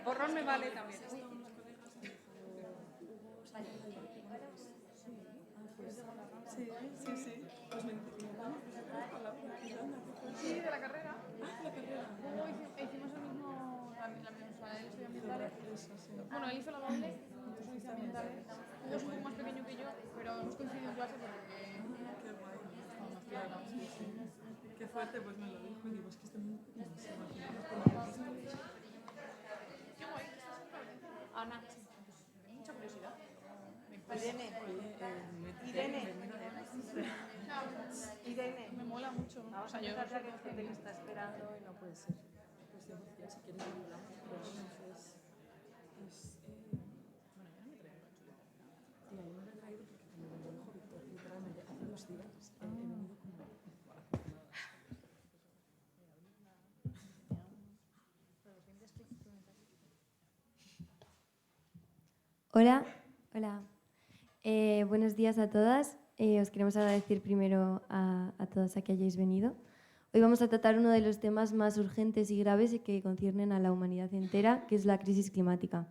Borrón me vale también. Sí, sí, sí. Pues me hablamos de tres palabras. Sí, de la carrera. La carrera. Luego hicimos el mismo, la misma él estudia ambientales. Eso, sí. Bueno, él hizo la doble, yo hice ambientales. Hugo es un poco más pequeño que yo, pero hemos coincidido en clase porque Qué guay. estamos más cerca. Sí, sí. Qué fuerte, pues me lo dijo y digo, es que estoy muy pequeñísimo. Al final nos ponemos listos. Qué guay, ¿estás en Florencia? Ana. Tengo mucha curiosidad. Irene. Irene. Irene. Me mola mucho. Vamos a empezar ya que hay gente que está esperando y no puede ser. Pues yo decía, si quieres hablamos, pero entonces... Pues, bueno, ya me traigo la chuleta. Tía, yo me la he traído porque como me lo dijo Víctor, literalmente hace 2 días he venido como... Hola, hola. Buenos días a todas. Os queremos agradecer primero a todas a que hayáis venido. Hoy vamos a tratar uno de los temas más urgentes y graves y que conciernen a la humanidad entera, que es la crisis climática.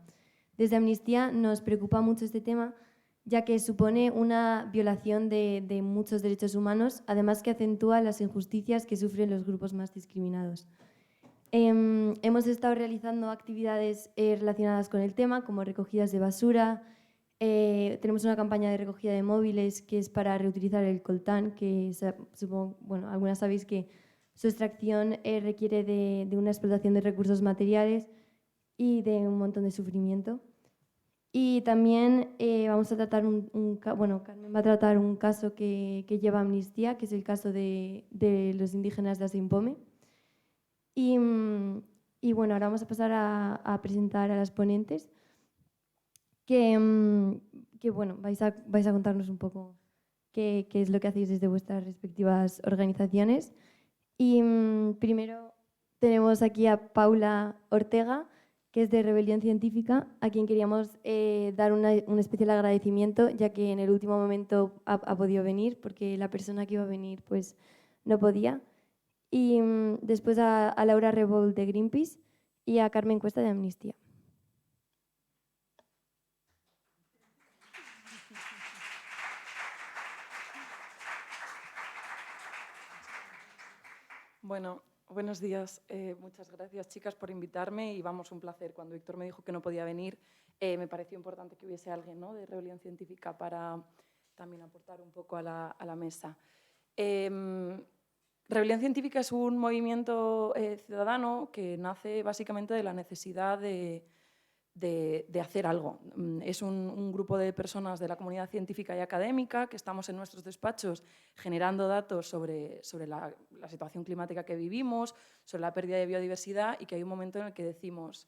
Desde Amnistía nos preocupa mucho este tema, ya que supone una violación de muchos derechos humanos, además que acentúa las injusticias que sufren los grupos más discriminados. Hemos estado realizando actividades relacionadas con el tema, como recogidas de basura. Tenemos una campaña de recogida de móviles que es para reutilizar el coltán, que supongo, bueno, algunas sabéis que su extracción requiere de una explotación de recursos materiales y de un montón de sufrimiento. Y también vamos a tratar bueno, Carmen va a tratar un caso que lleva Amnistía, que es el caso de los indígenas de Asimpome. Y bueno, ahora vamos a pasar a presentar a las ponentes, que bueno, vais a contarnos un poco qué es lo que hacéis desde vuestras respectivas organizaciones. Y primero tenemos aquí a Paula Ortega, que es de Rebelión Científica, a quien queríamos dar un especial agradecimiento, ya que en el último momento ha podido venir, porque la persona que iba a venir pues no podía. Y después a Laura Revolt de Greenpeace y a Carmen Cuesta de Amnistía. Bueno, buenos días. Muchas gracias, chicas, por invitarme y vamos, un placer. Cuando Víctor me dijo que no podía venir, me pareció importante que hubiese alguien, ¿no?, de Rebelión Científica para también aportar un poco a la mesa. Rebelión Científica es un movimiento ciudadano que nace básicamente de la necesidad de hacer algo. Es un grupo de personas de la comunidad científica y académica que estamos en nuestros despachos generando datos sobre la situación climática que vivimos, sobre la pérdida de biodiversidad, y que hay un momento en el que decimos,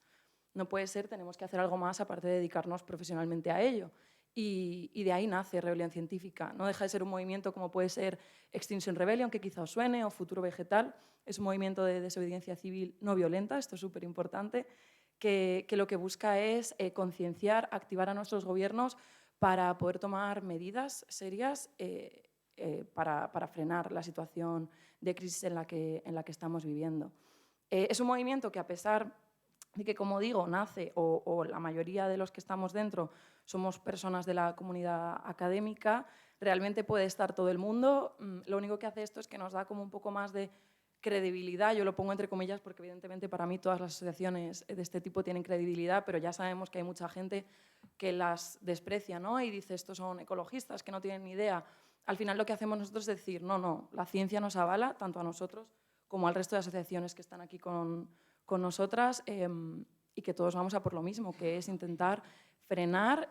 no puede ser, tenemos que hacer algo más aparte de dedicarnos profesionalmente a ello. Y de ahí nace Rebelión Científica. No deja de ser un movimiento como puede ser Extinction Rebellion, que quizá os suene, o Futuro Vegetal. Es un movimiento de desobediencia civil no violenta, esto es súper importante, que lo que busca es concienciar, activar a nuestros gobiernos para poder tomar medidas serias para frenar la situación de crisis en la que estamos viviendo. Es un movimiento que, a pesar de que, como digo, nace, o la mayoría de los que estamos dentro somos personas de la comunidad académica, realmente puede estar todo el mundo. Lo único que hace esto es que nos da como un poco más de credibilidad. Yo lo pongo entre comillas porque evidentemente para mí todas las asociaciones de este tipo tienen credibilidad, pero ya sabemos que hay mucha gente que las desprecia, ¿no?, y dice, estos son ecologistas que no tienen ni idea. Al final lo que hacemos nosotros es decir, no, la ciencia nos avala, tanto a nosotros como al resto de asociaciones que están aquí con nosotras, y que todos vamos a por lo mismo, que es intentar frenar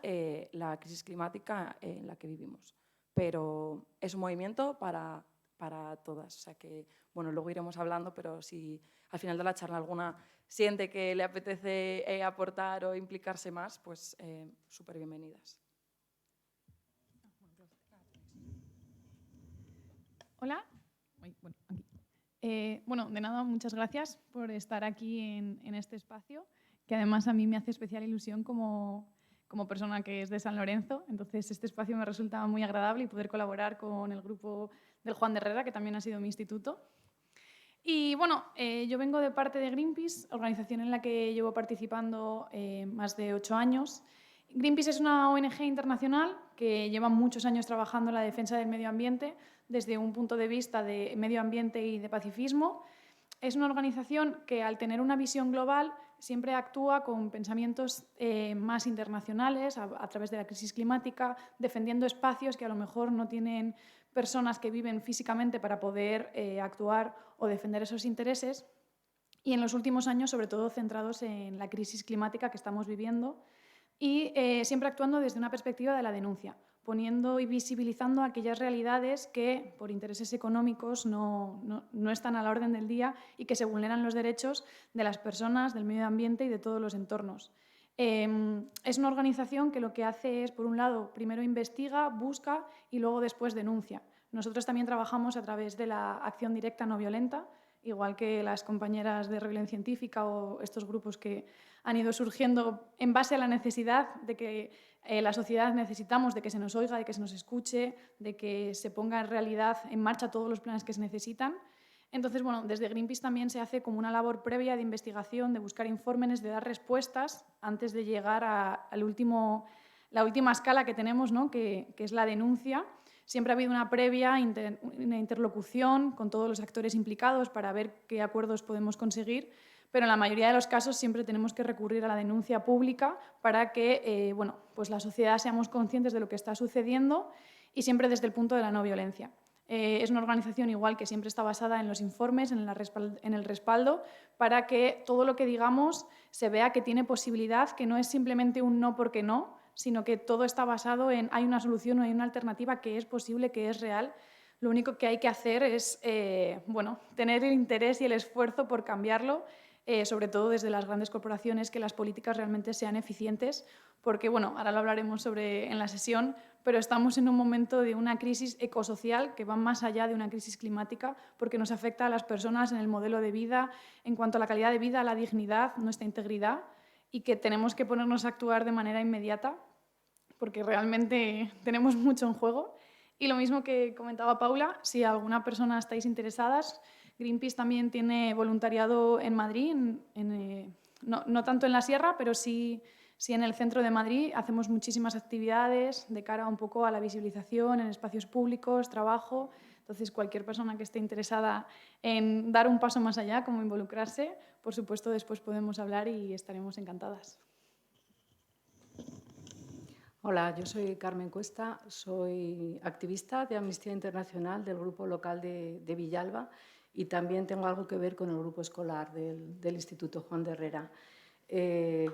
la crisis climática en la que vivimos. Pero es un movimiento para todas. O sea que, bueno, luego iremos hablando, pero si al final de la charla alguna siente que le apetece aportar o implicarse más, pues súper bienvenidas. Hola. Bueno, de nada, muchas gracias por estar aquí en este espacio, que además a mí me hace especial ilusión como persona que es de San Lorenzo. Entonces, este espacio me resulta muy agradable y poder colaborar con el grupo del Juan de Herrera, que también ha sido mi instituto. Y bueno, yo vengo de parte de Greenpeace, organización en la que llevo participando más de 8 años. Greenpeace es una ONG internacional que lleva muchos años trabajando en la defensa del medio ambiente desde un punto de vista de medio ambiente y de pacifismo. Es una organización que, al tener una visión global, siempre actúa con pensamientos más internacionales a través de la crisis climática, defendiendo espacios que a lo mejor no tienen personas que viven físicamente para poder actuar o defender esos intereses. Y en los últimos años, sobre todo, centrados en la crisis climática que estamos viviendo y siempre actuando desde una perspectiva de la denuncia, poniendo y visibilizando aquellas realidades que por intereses económicos no están a la orden del día y que se vulneran los derechos de las personas, del medio ambiente y de todos los entornos. Es una organización que lo que hace es, por un lado, primero investiga, busca y luego después denuncia. Nosotros también trabajamos a través de la acción directa no violenta, igual que las compañeras de Rebelión Científica o estos grupos que han ido surgiendo en base a la necesidad de que la sociedad necesitamos de que se nos oiga, de que se nos escuche, de que se ponga en realidad en marcha todos los planes que se necesitan. Entonces, bueno, desde Greenpeace también se hace como una labor previa de investigación, de buscar informes, de dar respuestas antes de llegar a la última escala que tenemos, ¿no? que es la denuncia. Siempre ha habido una previa una interlocución con todos los actores implicados para ver qué acuerdos podemos conseguir, pero en la mayoría de los casos siempre tenemos que recurrir a la denuncia pública para que pues la sociedad seamos conscientes de lo que está sucediendo y siempre desde el punto de la no violencia. Es una organización igual que siempre está basada en los informes, en el respaldo, para que todo lo que digamos se vea que tiene posibilidad, que no es simplemente un no porque no, sino que todo está basado en hay una solución o hay una alternativa que es posible, que es real. Lo único que hay que hacer es tener el interés y el esfuerzo por cambiarlo, sobre todo desde las grandes corporaciones, que las políticas realmente sean eficientes, porque ahora lo hablaremos en la sesión, pero estamos en un momento de una crisis ecosocial que va más allá de una crisis climática, porque nos afecta a las personas en el modelo de vida, en cuanto a la calidad de vida, la dignidad, nuestra integridad, y que tenemos que ponernos a actuar de manera inmediata, porque realmente tenemos mucho en juego. Y lo mismo que comentaba Paula, si alguna persona estáis interesadas, Greenpeace también tiene voluntariado en Madrid, no tanto en la sierra, pero sí en el centro de Madrid. Hacemos muchísimas actividades de cara un poco a la visibilización en espacios públicos, trabajo. Entonces, cualquier persona que esté interesada en dar un paso más allá, como involucrarse, por supuesto, después podemos hablar y estaremos encantadas. Hola, yo soy Carmen Cuesta, soy activista de Amnistía Internacional del grupo local de Villalba y también tengo algo que ver con el grupo escolar del Instituto Juan de Herrera.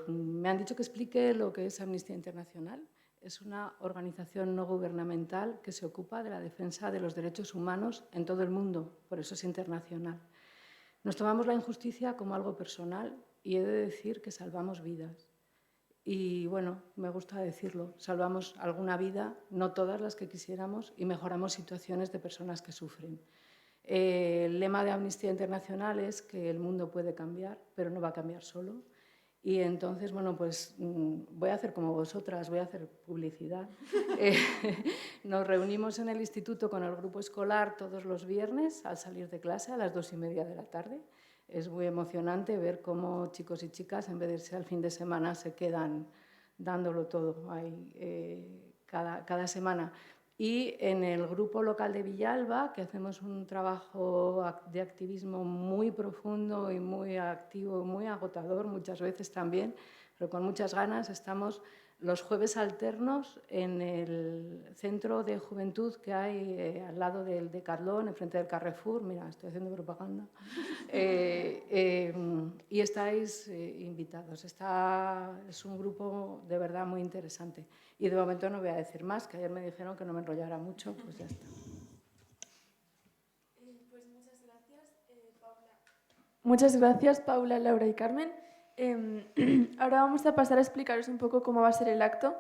Me han dicho que explique lo que es Amnistía Internacional. Es una organización no gubernamental que se ocupa de la defensa de los derechos humanos en todo el mundo, por eso es internacional. Nos tomamos la injusticia como algo personal y he de decir que salvamos vidas. Y bueno, me gusta decirlo, salvamos alguna vida, no todas las que quisiéramos, y mejoramos situaciones de personas que sufren. El lema de Amnistía Internacional es que el mundo puede cambiar, pero no va a cambiar solo. Y entonces, pues voy a hacer como vosotras, voy a hacer publicidad. Nos reunimos en el instituto con el grupo escolar todos los viernes al salir de clase a las 2:30 de la tarde. Es muy emocionante ver cómo chicos y chicas, en vez de irse al fin de semana, se quedan dándolo todo ahí, cada semana. Y en el grupo local de Villalba, que hacemos un trabajo de activismo muy profundo y muy activo, muy agotador muchas veces también, pero con muchas ganas, estamos los jueves alternos en el centro de juventud que hay al lado del Decathlon, enfrente del Carrefour. Mira, estoy haciendo propaganda. Y estáis invitados. Es un grupo de verdad muy interesante. Y de momento no voy a decir más, que ayer me dijeron que no me enrollara mucho, pues ya está. Pues muchas gracias, Paula. Muchas gracias, Paula, Laura y Carmen. Ahora vamos a pasar a explicaros un poco cómo va a ser el acto.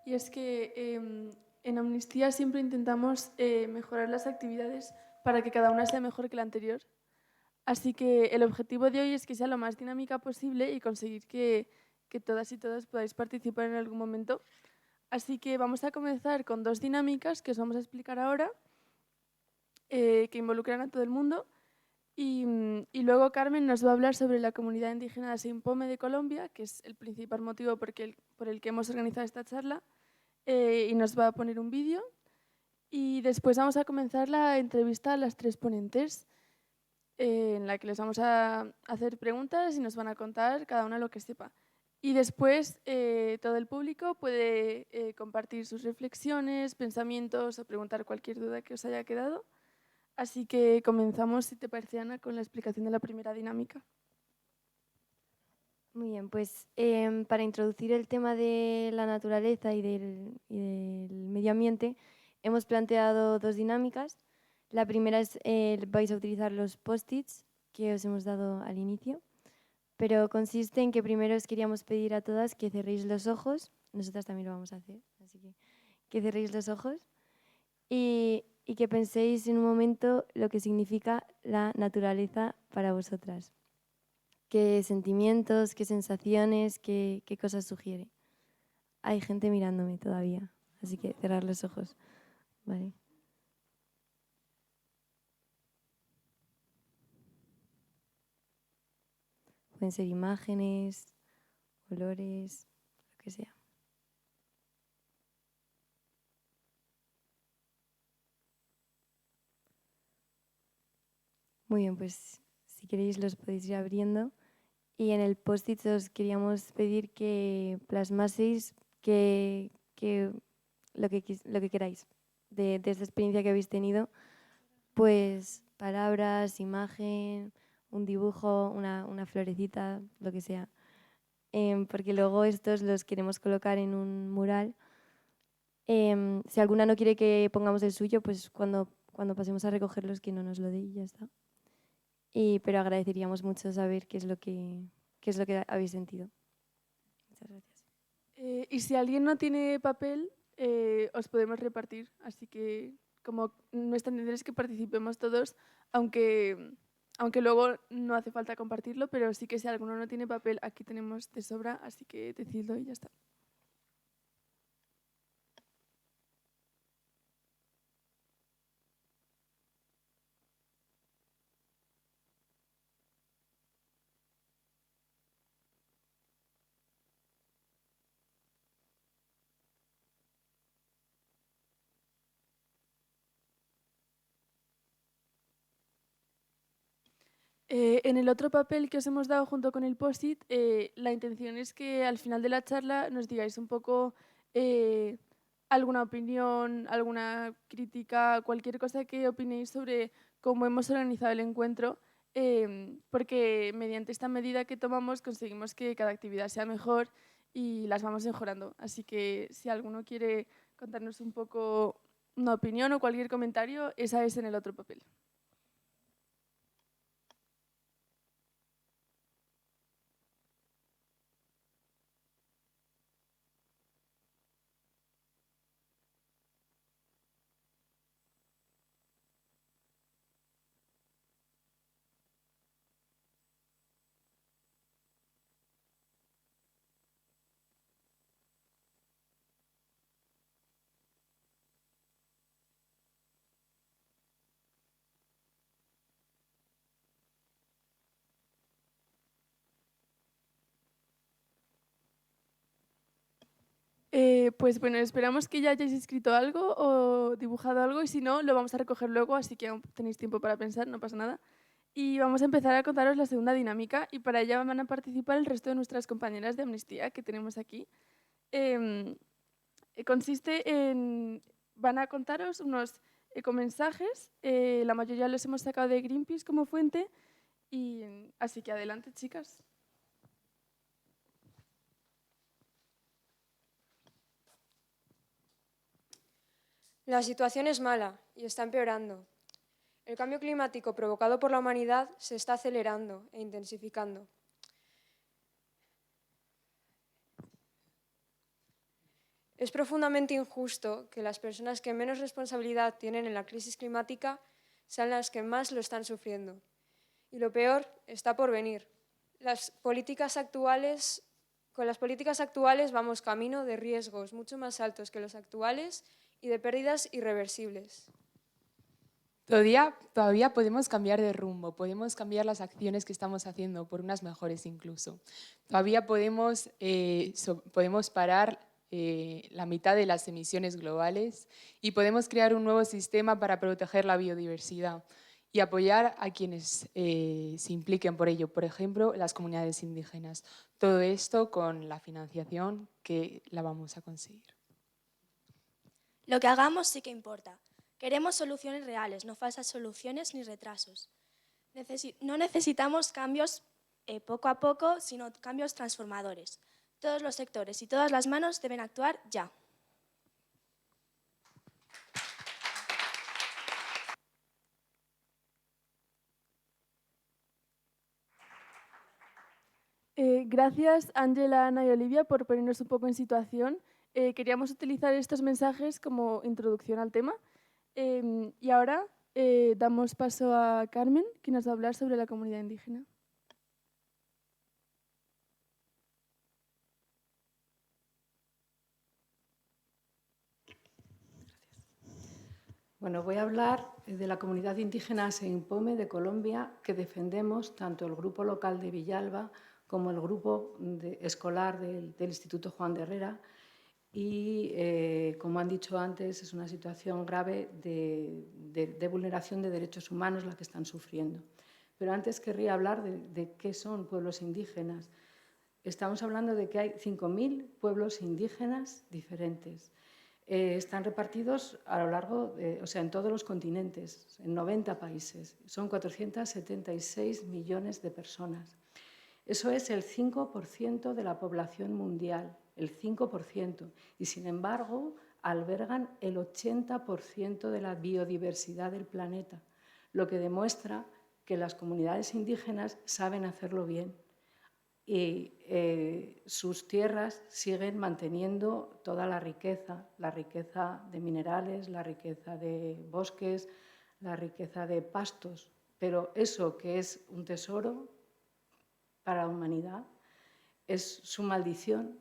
Y es que en Amnistía siempre intentamos mejorar las actividades para que cada una sea mejor que la anterior. Así que el objetivo de hoy es que sea lo más dinámica posible y conseguir que todas y todos podáis participar en algún momento. Así que vamos a comenzar con 2 dinámicas que os vamos a explicar ahora, que involucran a todo el mundo. Y luego Carmen nos va a hablar sobre la comunidad indígena de Seimpome de Colombia, que es el principal motivo por el que hemos organizado esta charla, y nos va a poner un vídeo. Y después vamos a comenzar la entrevista a las 3 ponentes, en la que les vamos a hacer preguntas y nos van a contar cada una lo que sepa. Y después todo el público puede compartir sus reflexiones, pensamientos o preguntar cualquier duda que os haya quedado. Así que comenzamos, si te parece, Ana, con la explicación de la primera dinámica. Muy bien, pues para introducir el tema de la naturaleza y del medio ambiente, hemos planteado 2 dinámicas. La primera es, vais a utilizar los post-its que os hemos dado al inicio, pero consiste en que primero os queríamos pedir a todas que cerréis los ojos, nosotras también lo vamos a hacer, así que cerréis los ojos y que penséis en un momento lo que significa la naturaleza para vosotras. ¿Qué sentimientos, qué sensaciones, qué cosas sugiere? Hay gente mirándome todavía, así que cerrar los ojos. Vale. Pueden ser imágenes, olores, lo que sea. Muy bien, pues si queréis los podéis ir abriendo. Y en el post-it os queríamos pedir que plasmaseis lo que queráis de esta experiencia que habéis tenido. Pues palabras, imagen, un dibujo, una florecita, lo que sea. Porque luego estos los queremos colocar en un mural. Si alguna no quiere que pongamos el suyo, pues cuando pasemos a recogerlos que no nos lo dé y ya está. Pero agradeceríamos mucho saber qué es lo que habéis sentido. Muchas gracias. Y si alguien no tiene papel, os podemos repartir. Así que, como nuestra intención es que participemos todos, aunque luego no hace falta compartirlo, pero sí que si alguno no tiene papel, aquí tenemos de sobra, así que decidlo y ya está. En el otro papel que os hemos dado junto con el post-it, la intención es que al final de la charla nos digáis un poco alguna opinión, alguna crítica, cualquier cosa que opinéis sobre cómo hemos organizado el encuentro, porque mediante esta medida que tomamos conseguimos que cada actividad sea mejor y las vamos mejorando. Así que si alguno quiere contarnos un poco una opinión o cualquier comentario, esa es en el otro papel. Pues bueno, esperamos que ya hayáis escrito algo o dibujado algo y si no, lo vamos a recoger luego, así que aún tenéis tiempo para pensar, no pasa nada. Y vamos a empezar a contaros la segunda dinámica y para ella van a participar el resto de nuestras compañeras de Amnistía que tenemos aquí. Consiste en, van a contaros unos ecomensajes, la mayoría los hemos sacado de Greenpeace como fuente, y así que adelante, chicas. La situación es mala y está empeorando. El cambio climático provocado por la humanidad se está acelerando e intensificando. Es profundamente injusto que las personas que menos responsabilidad tienen en la crisis climática sean las que más lo están sufriendo. Y lo peor está por venir. Con las políticas actuales vamos camino de riesgos mucho más altos que los actuales y de pérdidas irreversibles. Todavía podemos cambiar de rumbo, podemos cambiar las acciones que estamos haciendo por unas mejores incluso. Todavía podemos parar la mitad de las emisiones globales y podemos crear un nuevo sistema para proteger la biodiversidad y apoyar a quienes se impliquen por ello, por ejemplo, las comunidades indígenas. Todo esto con la financiación que la vamos a conseguir. Lo que hagamos sí que importa. Queremos soluciones reales, no falsas soluciones ni retrasos. No necesitamos cambios poco a poco, sino cambios transformadores. Todos los sectores y todas las manos deben actuar ya. Gracias, Ángela, Ana y Olivia, por ponernos un poco en situación. Queríamos utilizar estos mensajes como introducción al tema. Y ahora damos paso a Carmen, que nos va a hablar sobre la comunidad indígena. Bueno, voy a hablar de la comunidad indígena Seimpome de Colombia, que defendemos tanto el grupo local de Villalba como el grupo escolar del Instituto Juan de Herrera. Y, como han dicho antes, es una situación grave de vulneración de derechos humanos la que están sufriendo. Pero antes querría hablar de qué son pueblos indígenas. Estamos hablando de que hay 5.000 pueblos indígenas diferentes. Están repartidos a lo largo, en todos los continentes, en 90 países. Son 476 millones de personas. Eso es el 5% de la población mundial, el 5%. Y, sin embargo, albergan el 80% de la biodiversidad del planeta, lo que demuestra que las comunidades indígenas saben hacerlo bien. Y sus tierras siguen manteniendo toda la riqueza de minerales, la riqueza de bosques, la riqueza de pastos. Pero eso que es un tesoro para la humanidad es su maldición,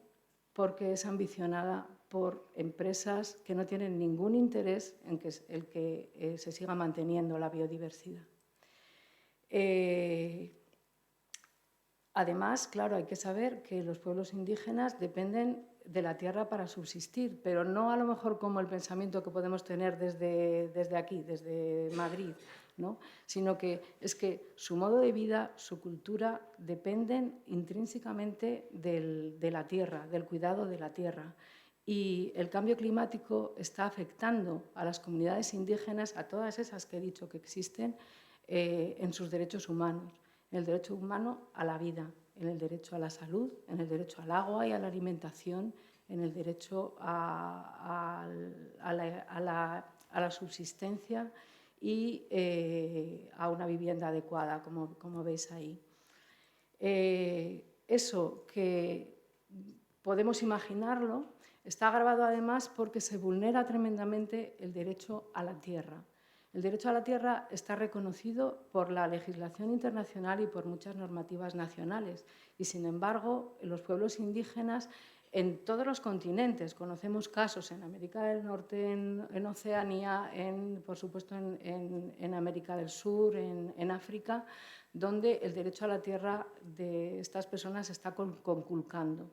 porque es ambicionada por empresas que no tienen ningún interés en que se siga manteniendo la biodiversidad. Además, claro, hay que saber que los pueblos indígenas dependen de la tierra para subsistir, pero no a lo mejor como el pensamiento que podemos tener desde aquí, desde Madrid, ¿no? Sino que es que su modo de vida, su cultura, dependen intrínsecamente de la tierra, del cuidado de la tierra. Y el cambio climático está afectando a las comunidades indígenas, a todas esas que he dicho que existen, en sus derechos humanos. En el derecho humano a la vida, en el derecho a la salud, en el derecho al agua y a la alimentación, en el derecho a la subsistencia y a una vivienda adecuada, como veis ahí. Eso que podemos imaginarlo está agravado además porque se vulnera tremendamente el derecho a la tierra. El derecho a la tierra está reconocido por la legislación internacional y por muchas normativas nacionales. Y, sin embargo, los pueblos indígenas en todos los continentes, conocemos casos en América del Norte, en Oceanía, por supuesto en América del Sur, en África, donde el derecho a la tierra de estas personas se está conculcando.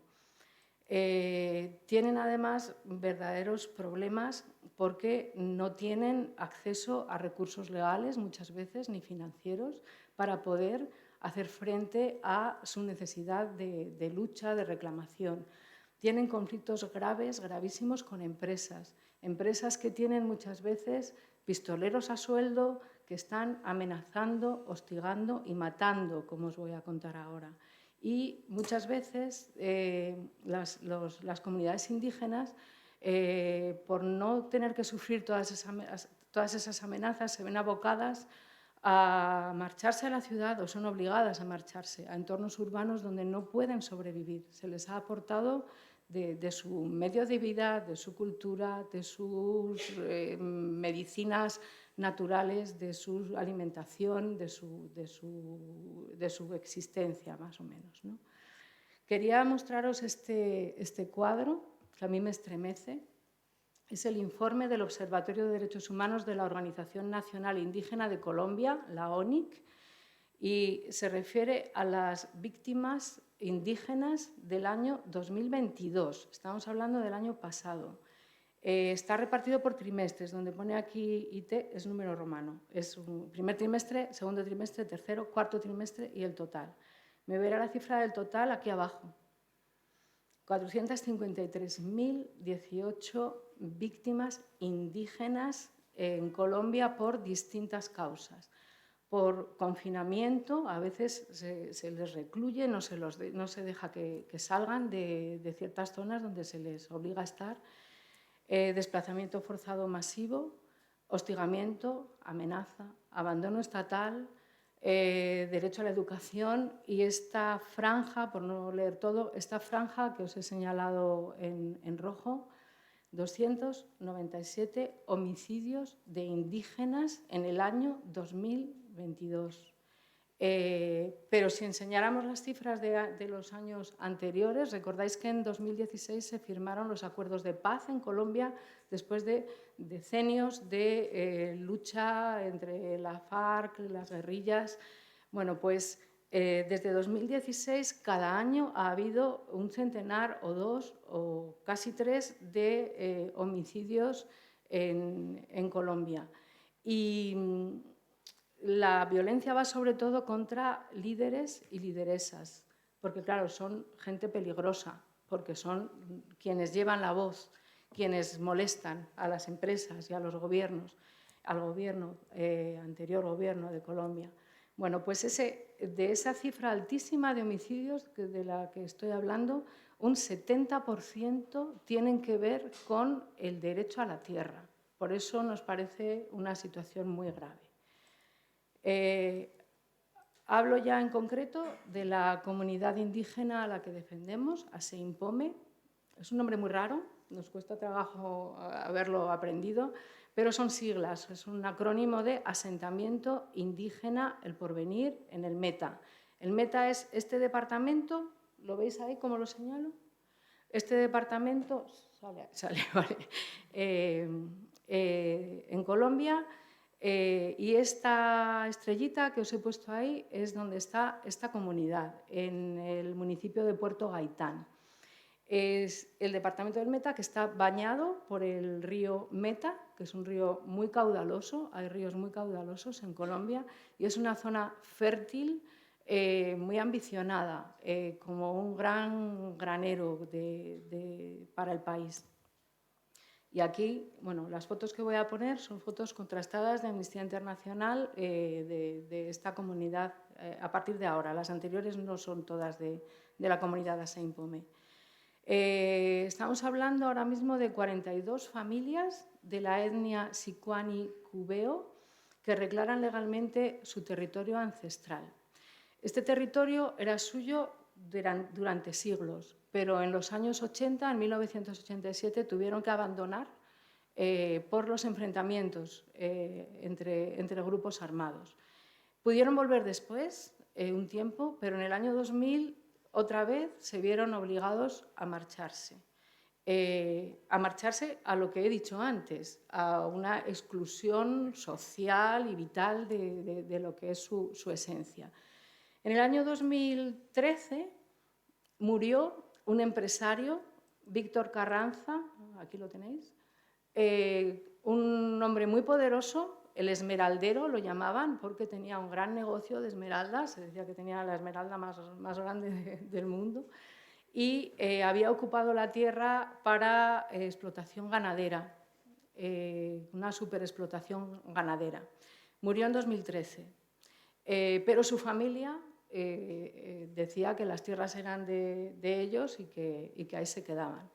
Tienen además verdaderos problemas porque no tienen acceso a recursos legales muchas veces ni financieros para poder hacer frente a su necesidad de lucha, de reclamación. Tienen conflictos graves, gravísimos con empresas que tienen muchas veces pistoleros a sueldo que están amenazando, hostigando y matando, como os voy a contar ahora. Y muchas veces las comunidades indígenas, por no tener que sufrir todas esas amenazas, se ven abocadas a marcharse a la ciudad o son obligadas a marcharse a entornos urbanos donde no pueden sobrevivir. Se les ha aportado de su medio de vida, de su cultura, de sus medicinas naturales, de su alimentación, de su existencia, más o menos, ¿no? Quería mostraros este cuadro, que a mí me estremece. es el informe del Observatorio de Derechos Humanos de la Organización Nacional Indígena de Colombia, la ONIC, y se refiere a las víctimas indígenas del año 2022. Estamos hablando del año pasado. Está repartido por trimestres, donde pone aquí IT es número romano. Es un primer trimestre, segundo trimestre, tercero, cuarto trimestre y el total. Me verá la cifra del total aquí abajo. 453.018 víctimas indígenas en Colombia por distintas causas. Por confinamiento, a veces se les recluye, no se deja que salgan de ciertas zonas donde se les obliga a estar. Desplazamiento forzado masivo, hostigamiento, amenaza, abandono estatal, derecho a la educación y esta franja, por no leer todo, esta franja que os he señalado en rojo, 297 homicidios de indígenas en el año 2022. Pero si enseñáramos las cifras de los años anteriores, recordáis que en 2016 se firmaron los acuerdos de paz en Colombia después de decenios de lucha entre la FARC, las guerrillas. Bueno, pues desde 2016 cada año ha habido un centenar o dos o casi tres de homicidios en Colombia. Y la violencia va sobre todo contra líderes y lideresas, porque claro, son gente peligrosa, porque son quienes llevan la voz, quienes molestan a las empresas y a los gobiernos, al anterior gobierno de Colombia. Bueno, pues de esa cifra altísima de homicidios de la que estoy hablando, un 70% tienen que ver con el derecho a la tierra. Por eso nos parece una situación muy grave. Hablo ya en concreto de la comunidad indígena a la que defendemos, ASEINPOME. Es un nombre muy raro, nos cuesta trabajo haberlo aprendido, pero son siglas, es un acrónimo de Asentamiento Indígena El Porvenir en el Meta. El Meta es este departamento, ¿lo veis ahí cómo lo señalo? Este departamento sale vale, en Colombia. Y esta estrellita que os he puesto ahí es donde está esta comunidad, en el municipio de Puerto Gaitán. Es el departamento del Meta que está bañado por el río Meta, que es un río muy caudaloso, hay ríos muy caudalosos en Colombia, y es una zona fértil, muy ambicionada, como un gran granero para el país. Y aquí, bueno, las fotos que voy a poner son fotos contrastadas de Amnistía Internacional de esta comunidad a partir de ahora. Las anteriores no son todas de la comunidad ASEINPOME. Estamos hablando ahora mismo de 42 familias de la etnia Sicuani Cubeo que reclaran legalmente su territorio ancestral. Este territorio era suyo durante siglos, pero en los años 80, en 1987, tuvieron que abandonar por los enfrentamientos entre grupos armados. Pudieron volver después, un tiempo, pero en el año 2000 otra vez se vieron obligados a marcharse a lo que he dicho antes, a una exclusión social y vital de lo que es su esencia. En el año 2013 murió un empresario, Víctor Carranza, aquí lo tenéis, un hombre muy poderoso, el esmeraldero lo llamaban porque tenía un gran negocio de esmeraldas, se decía que tenía la esmeralda más grande del mundo, y había ocupado la tierra para explotación ganadera, una superexplotación ganadera. Murió en 2013, pero su familia decía que las tierras eran de ellos y que ahí se quedaban.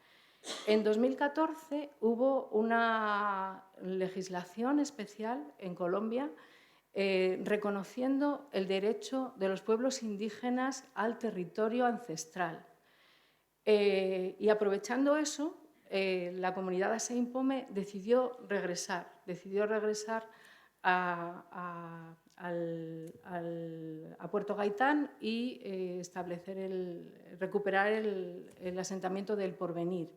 En 2014 hubo una legislación especial en Colombia reconociendo el derecho de los pueblos indígenas al territorio ancestral. Y aprovechando eso, la comunidad ASEINPOME decidió regresar a Puerto Gaitán y recuperar el asentamiento del Porvenir.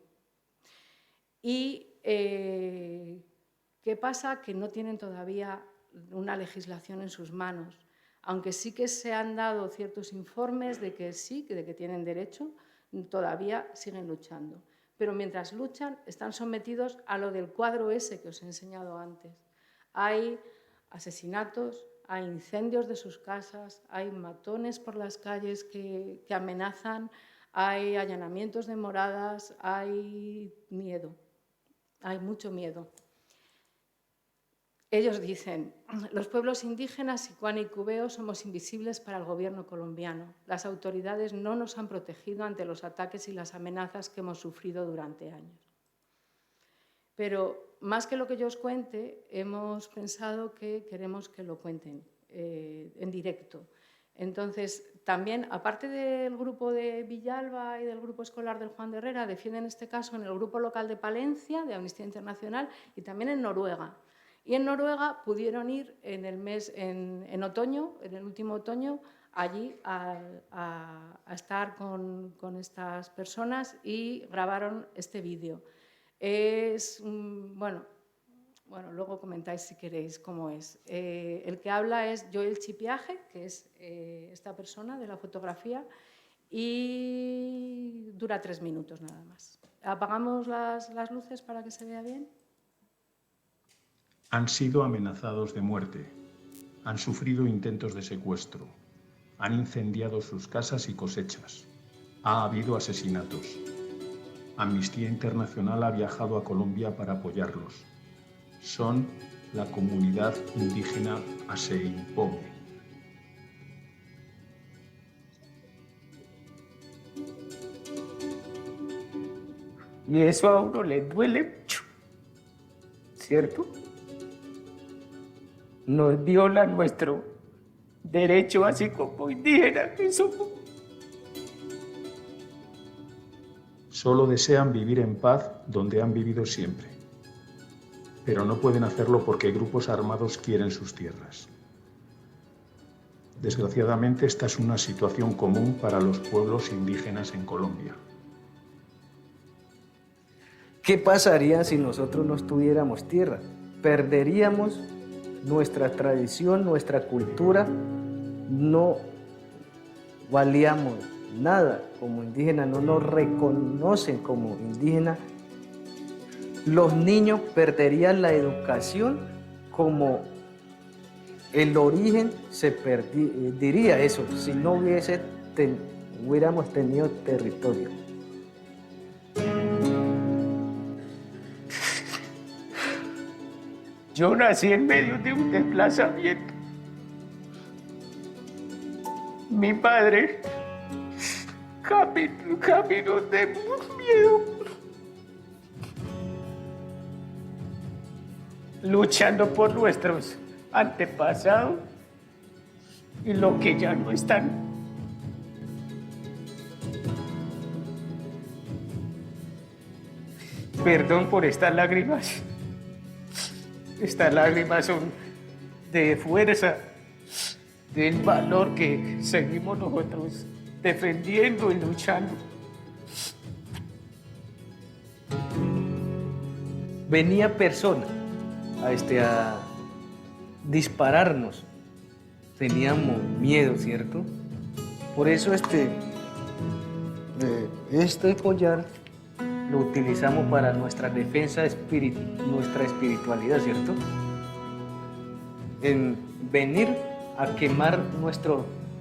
Y ¿qué pasa? Que no tienen todavía una legislación en sus manos, aunque sí que se han dado ciertos informes de que sí, de que tienen derecho, todavía siguen luchando. Pero mientras luchan, están sometidos a lo del cuadro ese que os he enseñado antes. Hay asesinatos, hay incendios de sus casas, hay matones por las calles que amenazan, hay allanamientos de moradas, hay miedo, hay mucho miedo. Ellos dicen, los pueblos indígenas, Sicuani y Cubeo, somos invisibles para el gobierno colombiano. Las autoridades no nos han protegido ante los ataques y las amenazas que hemos sufrido durante años. Pero más que lo que yo os cuente, hemos pensado que queremos que lo cuenten en directo. Entonces, también, aparte del grupo de Villalba y del grupo escolar del Juan de Herrera, defienden este caso en el grupo local de Palencia, de Amnistía Internacional, y también en Noruega. Y en Noruega pudieron ir en otoño, en el último otoño, allí a estar con estas personas y grabaron este vídeo. Bueno, luego comentáis si queréis cómo es. El que habla es Joel Chipiaje, que es esta persona de la fotografía, y dura 3 minutos nada más. ¿Apagamos las luces para que se vea bien? Han sido amenazados de muerte, han sufrido intentos de secuestro, han incendiado sus casas y cosechas, ha habido asesinatos. Amnistía Internacional ha viajado a Colombia para apoyarlos. Son la comunidad indígena Aseimpome. Y eso a uno le duele mucho, ¿cierto? Nos viola nuestro derecho así como indígenas que somos. Solo desean vivir en paz donde han vivido siempre, pero no pueden hacerlo porque grupos armados quieren sus tierras. Desgraciadamente, esta es una situación común para los pueblos indígenas en Colombia. ¿Qué pasaría si nosotros no tuviéramos tierra? Perderíamos nuestra tradición, nuestra cultura, no valíamos nada como indígenas, no nos reconocen como indígenas. Los niños perderían la educación como el origen se diría eso, si no hubiéramos tenido territorio. Yo nací en medio de un desplazamiento. Mi padre caminó de miedo, luchando por nuestros antepasados y lo que ya no están. Perdón por estas lágrimas. Estas lágrimas son de fuerza, del valor que seguimos nosotros defendiendo y luchando. Venía persona a dispararnos. Teníamos miedo, ¿cierto? Por eso este collar lo utilizamos para nuestra defensa, nuestra espiritualidad, ¿cierto? En venir a quemar nuestra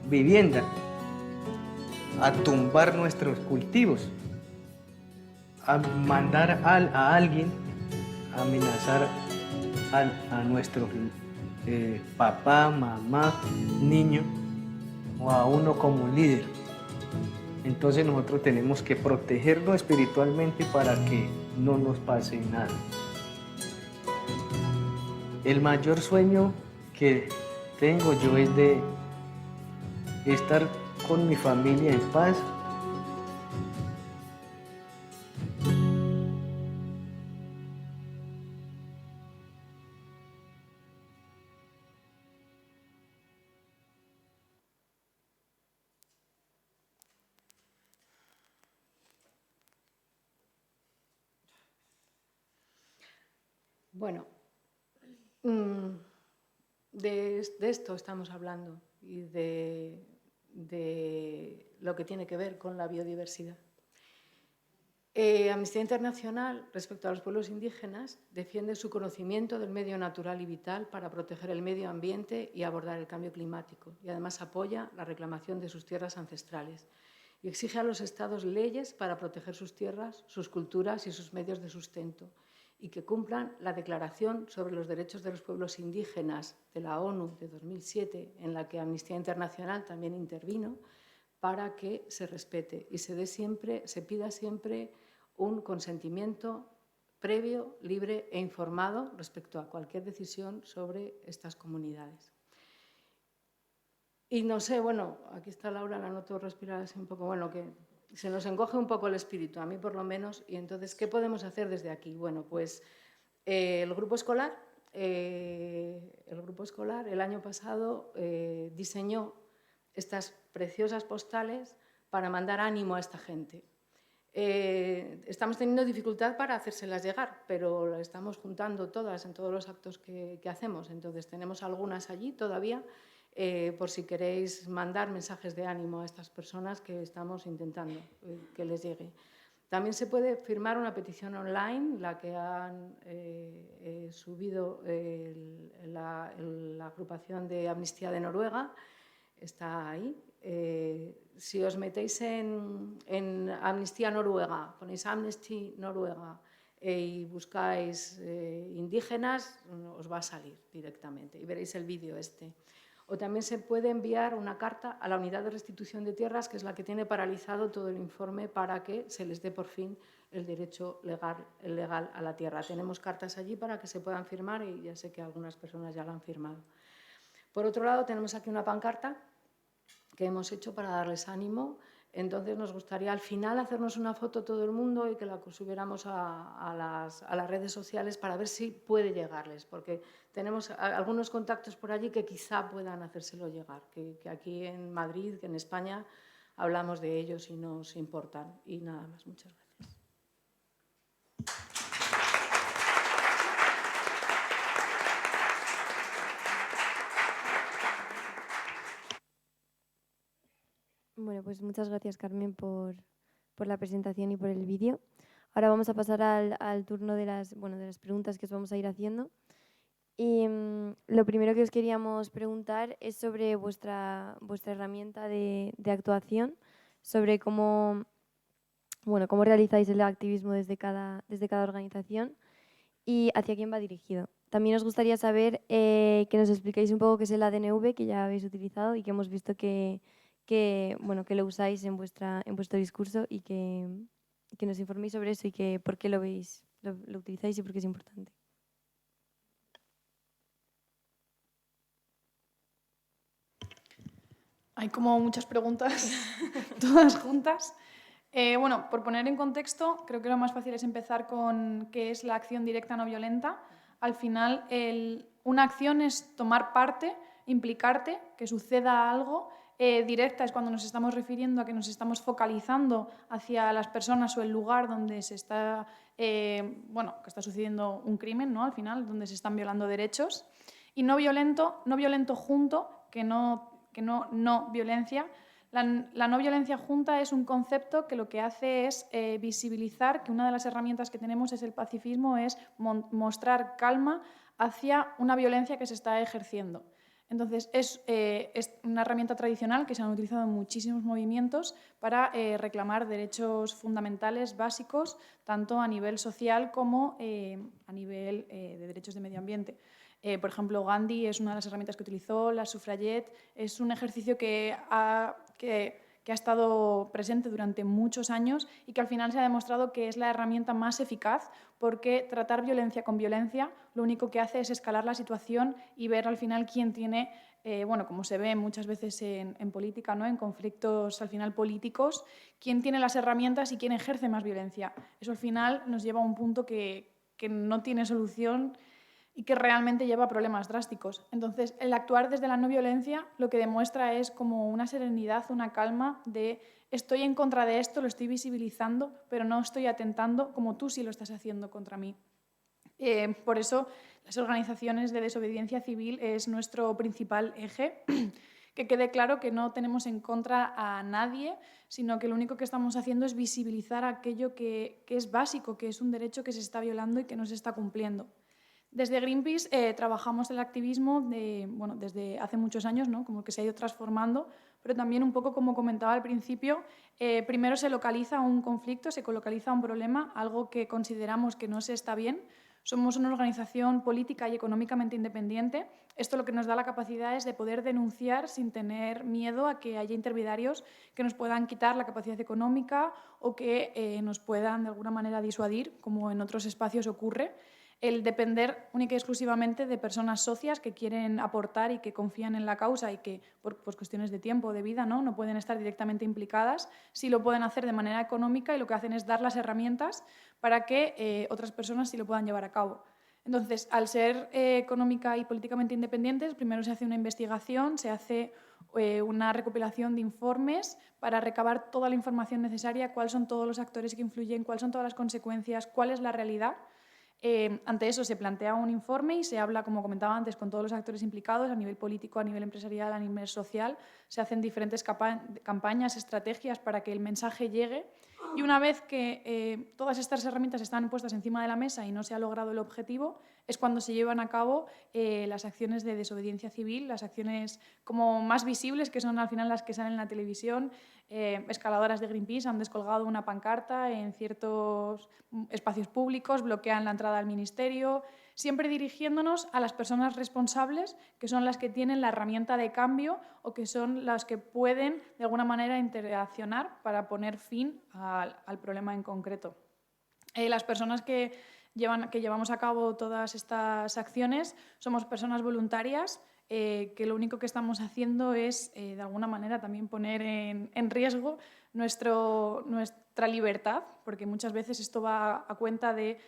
vivienda, a tumbar nuestros cultivos, a mandar a alguien a amenazar a nuestro papá, mamá, niño o a uno como líder. Entonces nosotros tenemos que protegernos espiritualmente para que no nos pase nada. El mayor sueño que tengo yo es de estar con mi familia en paz. Bueno, de esto estamos hablando y de lo que tiene que ver con la biodiversidad. Amnistía Internacional, respecto a los pueblos indígenas, defiende su conocimiento del medio natural y vital para proteger el medio ambiente y abordar el cambio climático, y además apoya la reclamación de sus tierras ancestrales y exige a los estados leyes para proteger sus tierras, sus culturas y sus medios de sustento, y que cumplan la Declaración sobre los Derechos de los Pueblos Indígenas de la ONU de 2007, en la que Amnistía Internacional también intervino, para que se respete y se pida siempre un consentimiento previo, libre e informado respecto a cualquier decisión sobre estas comunidades. Y no sé, bueno, aquí está Laura, la noto respirar así un poco, bueno, que se nos encoge un poco el espíritu, a mí por lo menos, y entonces, ¿qué podemos hacer desde aquí? Bueno, pues el grupo escolar el año pasado diseñó estas preciosas postales para mandar ánimo a esta gente. Estamos teniendo dificultad para hacérselas llegar, pero las estamos juntando todas en todos los actos que hacemos. Entonces, tenemos algunas allí todavía, por si queréis mandar mensajes de ánimo a estas personas que estamos intentando que les llegue. También se puede firmar una petición online, la que han subido la agrupación de Amnistía de Noruega, está ahí. Si os metéis en Amnistía Noruega, ponéis Amnesty Noruega y buscáis indígenas, os va a salir directamente y veréis el vídeo este. O también se puede enviar una carta a la Unidad de Restitución de Tierras, que es la que tiene paralizado todo el informe para que se les dé por fin el derecho legal a la tierra. Tenemos cartas allí para que se puedan firmar y ya sé que algunas personas ya la han firmado. Por otro lado, tenemos aquí una pancarta que hemos hecho para darles ánimo. Entonces nos gustaría al final hacernos una foto todo el mundo y que la subiéramos a las redes sociales para ver si puede llegarles, porque tenemos algunos contactos por allí que quizá puedan hacérselo llegar, que aquí en Madrid, que en España, hablamos de ellos y nos importan. Y nada más, muchas gracias. Bueno, pues muchas gracias, Carmen, por la presentación y por el vídeo. Ahora vamos a pasar al turno de las preguntas que os vamos a ir haciendo. Y lo primero que os queríamos preguntar es sobre vuestra herramienta de actuación, sobre cómo realizáis el activismo desde cada organización y hacia quién va dirigido. También nos gustaría saber que nos expliquéis un poco qué es el ADNV, que ya habéis utilizado y que hemos visto que lo usáis en vuestro discurso y que nos informéis sobre eso y que por qué lo utilizáis y por qué es importante. Hay como muchas preguntas, todas juntas. Por poner en contexto, creo que lo más fácil es empezar con qué es la acción directa no violenta. Al final, una acción es tomar parte, implicarte, que suceda algo. Directa es cuando nos estamos refiriendo a que nos estamos focalizando hacia las personas o el lugar donde se está, que está sucediendo un crimen, ¿no? Al final, donde se están violando derechos. Y no violento junto, que no violencia. La no violencia junta es un concepto que lo que hace es visibilizar que una de las herramientas que tenemos es el pacifismo, es mostrar calma hacia una violencia que se está ejerciendo. Entonces, es una herramienta tradicional que se han utilizado en muchísimos movimientos para reclamar derechos fundamentales básicos, tanto a nivel social como a nivel de derechos de medio ambiente. Por ejemplo, Gandhi es una de las herramientas que utilizó, las suffragettes, es un ejercicio que ha estado presente durante muchos años y que al final se ha demostrado que es la herramienta más eficaz, porque tratar violencia con violencia lo único que hace es escalar la situación y ver al final quién tiene, como se ve muchas veces en política, ¿no? En conflictos al final políticos, quién tiene las herramientas y quién ejerce más violencia. Eso al final nos lleva a un punto que no tiene solución y que realmente lleva a problemas drásticos. Entonces, el actuar desde la no violencia lo que demuestra es como una serenidad, una calma de estoy en contra de esto, lo estoy visibilizando, pero no estoy atentando como tú sí lo estás haciendo contra mí. Por eso, las organizaciones de desobediencia civil es nuestro principal eje. Que quede claro que no tenemos en contra a nadie, sino que lo único que estamos haciendo es visibilizar aquello que es básico, que es un derecho que se está violando y que no se está cumpliendo. Desde Greenpeace trabajamos el activismo desde hace muchos años, ¿no? Como que se ha ido transformando, pero también un poco como comentaba al principio, primero se localiza un conflicto, se localiza un problema, algo que consideramos que no se está bien. Somos una organización política y económicamente independiente. Esto lo que nos da la capacidad es de poder denunciar sin tener miedo a que haya intermediarios que nos puedan quitar la capacidad económica o que nos puedan de alguna manera disuadir, como en otros espacios ocurre. El depender única y exclusivamente de personas socias que quieren aportar y que confían en la causa y que por cuestiones de tiempo o de vida no pueden estar directamente implicadas, sí lo pueden hacer de manera económica y lo que hacen es dar las herramientas para que otras personas sí lo puedan llevar a cabo. Entonces, al ser económica y políticamente independientes, primero se hace una investigación, se hace una recopilación de informes para recabar toda la información necesaria, cuáles son todos los actores que influyen, cuáles son todas las consecuencias, cuál es la realidad. Ante eso se plantea un informe y se habla, como comentaba antes, con todos los actores implicados a nivel político, a nivel empresarial, a nivel social. Se hacen diferentes campañas, estrategias para que el mensaje llegue. Y una vez que todas estas herramientas están puestas encima de la mesa y no se ha logrado el objetivo, es cuando se llevan a cabo las acciones de desobediencia civil, las acciones como más visibles, que son al final las que salen en la televisión. Escaladoras de Greenpeace han descolgado una pancarta en ciertos espacios públicos, bloquean la entrada al ministerio, siempre dirigiéndonos a las personas responsables, que son las que tienen la herramienta de cambio o que son las que pueden de alguna manera interaccionar para poner fin al problema en concreto. Las personas que llevamos a cabo todas estas acciones somos personas voluntarias, que lo único que estamos haciendo es, de alguna manera, también poner en riesgo nuestra libertad, porque muchas veces esto va a cuenta de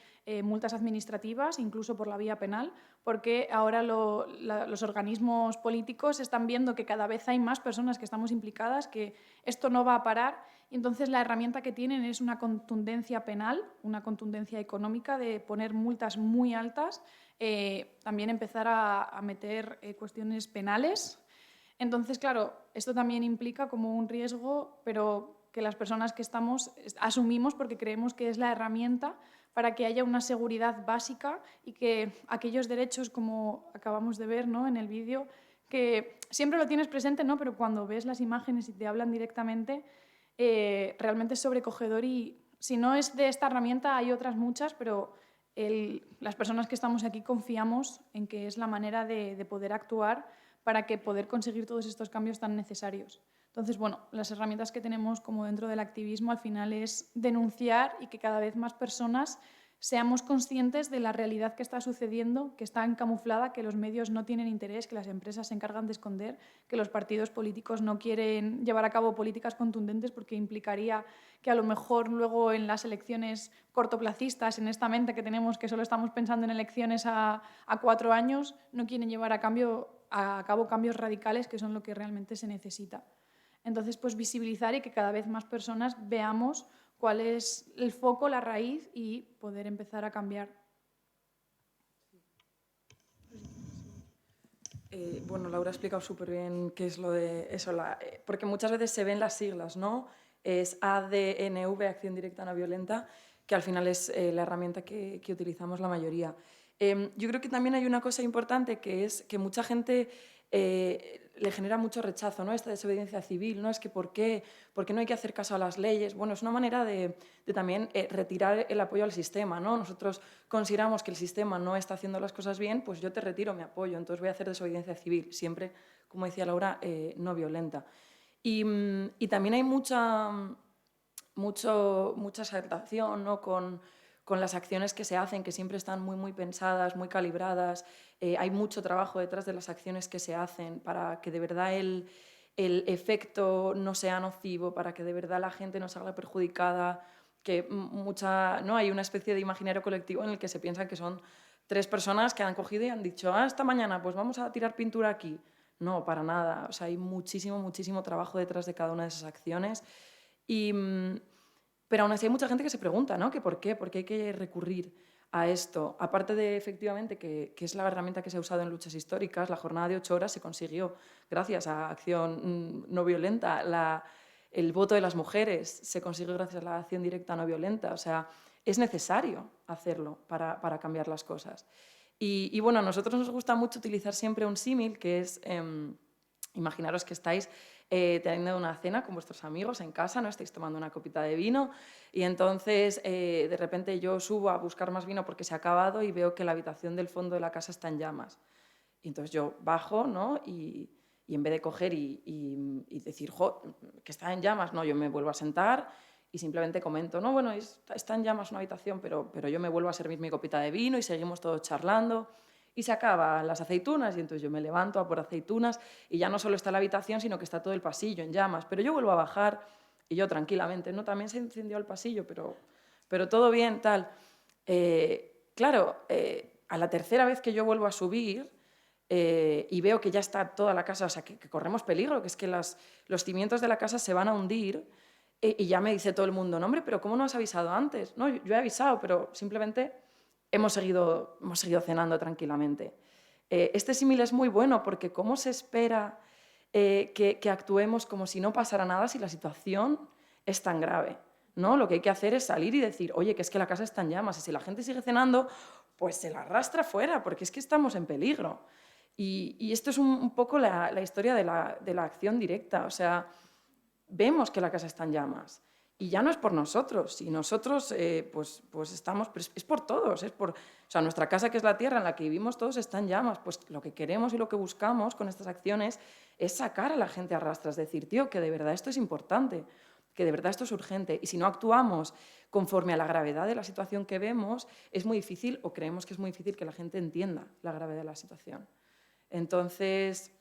multas administrativas, incluso por la vía penal, porque ahora los organismos políticos están viendo que cada vez hay más personas que estamos implicadas, que esto no va a parar, y entonces la herramienta que tienen es una contundencia penal, una contundencia económica de poner multas muy altas, también empezar a meter cuestiones penales. Entonces, claro, esto también implica como un riesgo, pero que las personas que estamos asumimos porque creemos que es la herramienta para que haya una seguridad básica y que aquellos derechos, como acabamos de ver, ¿no?, en el vídeo, que siempre lo tienes presente, ¿no?, pero cuando ves las imágenes y te hablan directamente, realmente es sobrecogedor. Y si no es de esta herramienta, hay otras muchas, pero las personas que estamos aquí confiamos en que es la manera de poder actuar para que poder conseguir todos estos cambios tan necesarios. Entonces, bueno, las herramientas que tenemos como dentro del activismo al final es denunciar y que cada vez más personas seamos conscientes de la realidad que está sucediendo, que está camuflada, que los medios no tienen interés, que las empresas se encargan de esconder, que los partidos políticos no quieren llevar a cabo políticas contundentes porque implicaría que a lo mejor luego en las elecciones cortoplacistas, en esta mente que tenemos que solo estamos pensando en elecciones a 4 años, no quieren llevar a cabo cambios radicales que son lo que realmente se necesita. Entonces, pues visibilizar y que cada vez más personas veamos cuál es el foco, la raíz y poder empezar a cambiar. Bueno, Laura ha explicado súper bien qué es lo de eso, porque muchas veces se ven las siglas, ¿no? Es ADNV, Acción Directa No Violenta, que al final es la herramienta que utilizamos la mayoría. Yo creo que también hay una cosa importante, que es que mucha gente le genera mucho rechazo, ¿no?, esta desobediencia civil, ¿no? Es que ¿por qué no hay que hacer caso a las leyes? Bueno, es una manera de también retirar el apoyo al sistema, ¿no? Nosotros consideramos que el sistema no está haciendo las cosas bien, pues yo te retiro mi apoyo, entonces voy a hacer desobediencia civil, siempre, como decía Laura, no violenta. Y también hay mucha exaltación, ¿no?, con las acciones que se hacen, que siempre están muy, muy pensadas, muy calibradas. Hay mucho trabajo detrás de las acciones que se hacen para que de verdad el efecto no sea nocivo, para que de verdad la gente no salga perjudicada, que ¿no?, hay una especie de imaginario colectivo en el que se piensa que son 3 personas que han cogido y han dicho esta mañana pues vamos a tirar pintura aquí. No, para nada. O sea, hay muchísimo, muchísimo trabajo detrás de cada una de esas acciones. Pero aún así hay mucha gente que se pregunta, ¿no? Que ¿por qué? ¿Por qué hay que recurrir a esto? Aparte de, efectivamente, que es la herramienta que se ha usado en luchas históricas, la jornada de 8 horas se consiguió gracias a acción no violenta. El voto de las mujeres se consiguió gracias a la acción directa no violenta. O sea, es necesario hacerlo para cambiar las cosas. Y bueno, a nosotros nos gusta mucho utilizar siempre un símil, que es, imaginaros que estáis teniendo una cena con vuestros amigos en casa, ¿no? Estáis tomando una copita de vino y entonces de repente yo subo a buscar más vino porque se ha acabado y veo que la habitación del fondo de la casa está en llamas. Y entonces yo bajo, ¿no? Y en vez de coger y decir, jo, que está en llamas, no, yo me vuelvo a sentar y simplemente comento, no, bueno, está en llamas una habitación, pero yo me vuelvo a servir mi copita de vino y seguimos todos charlando. Y se acaban las aceitunas y entonces yo me levanto a por aceitunas y ya no solo está la habitación, sino que está todo el pasillo en llamas. Pero yo vuelvo a bajar y yo tranquilamente, no, también se incendió el pasillo, pero todo bien, tal. Claro, a la tercera vez que yo vuelvo a subir y veo que ya está toda la casa, o sea, que corremos peligro, que es que los cimientos de la casa se van a hundir y ya me dice todo el mundo, no, hombre, pero ¿cómo no has avisado antes? No, yo he avisado, pero simplemente hemos seguido cenando tranquilamente. Este símil es muy bueno porque ¿cómo se espera que actuemos como si no pasara nada si la situación es tan grave? ¿No? Lo que hay que hacer es salir y decir, oye, que es que la casa está en llamas y si la gente sigue cenando, pues se la arrastra fuera porque es que estamos en peligro. Y esto es un poco la historia de la acción directa. O sea, vemos que la casa está en llamas. Y ya no es por nosotros, si nosotros pues estamos, pero es por todos, o sea, nuestra casa, que es la tierra en la que vivimos todos, está en llamas. Pues lo que queremos y lo que buscamos con estas acciones es sacar a la gente a rastras, decir, tío, que de verdad esto es importante, que de verdad esto es urgente. Y si no actuamos conforme a la gravedad de la situación que vemos, es muy difícil, o creemos que es muy difícil, que la gente entienda la gravedad de la situación. Entonces,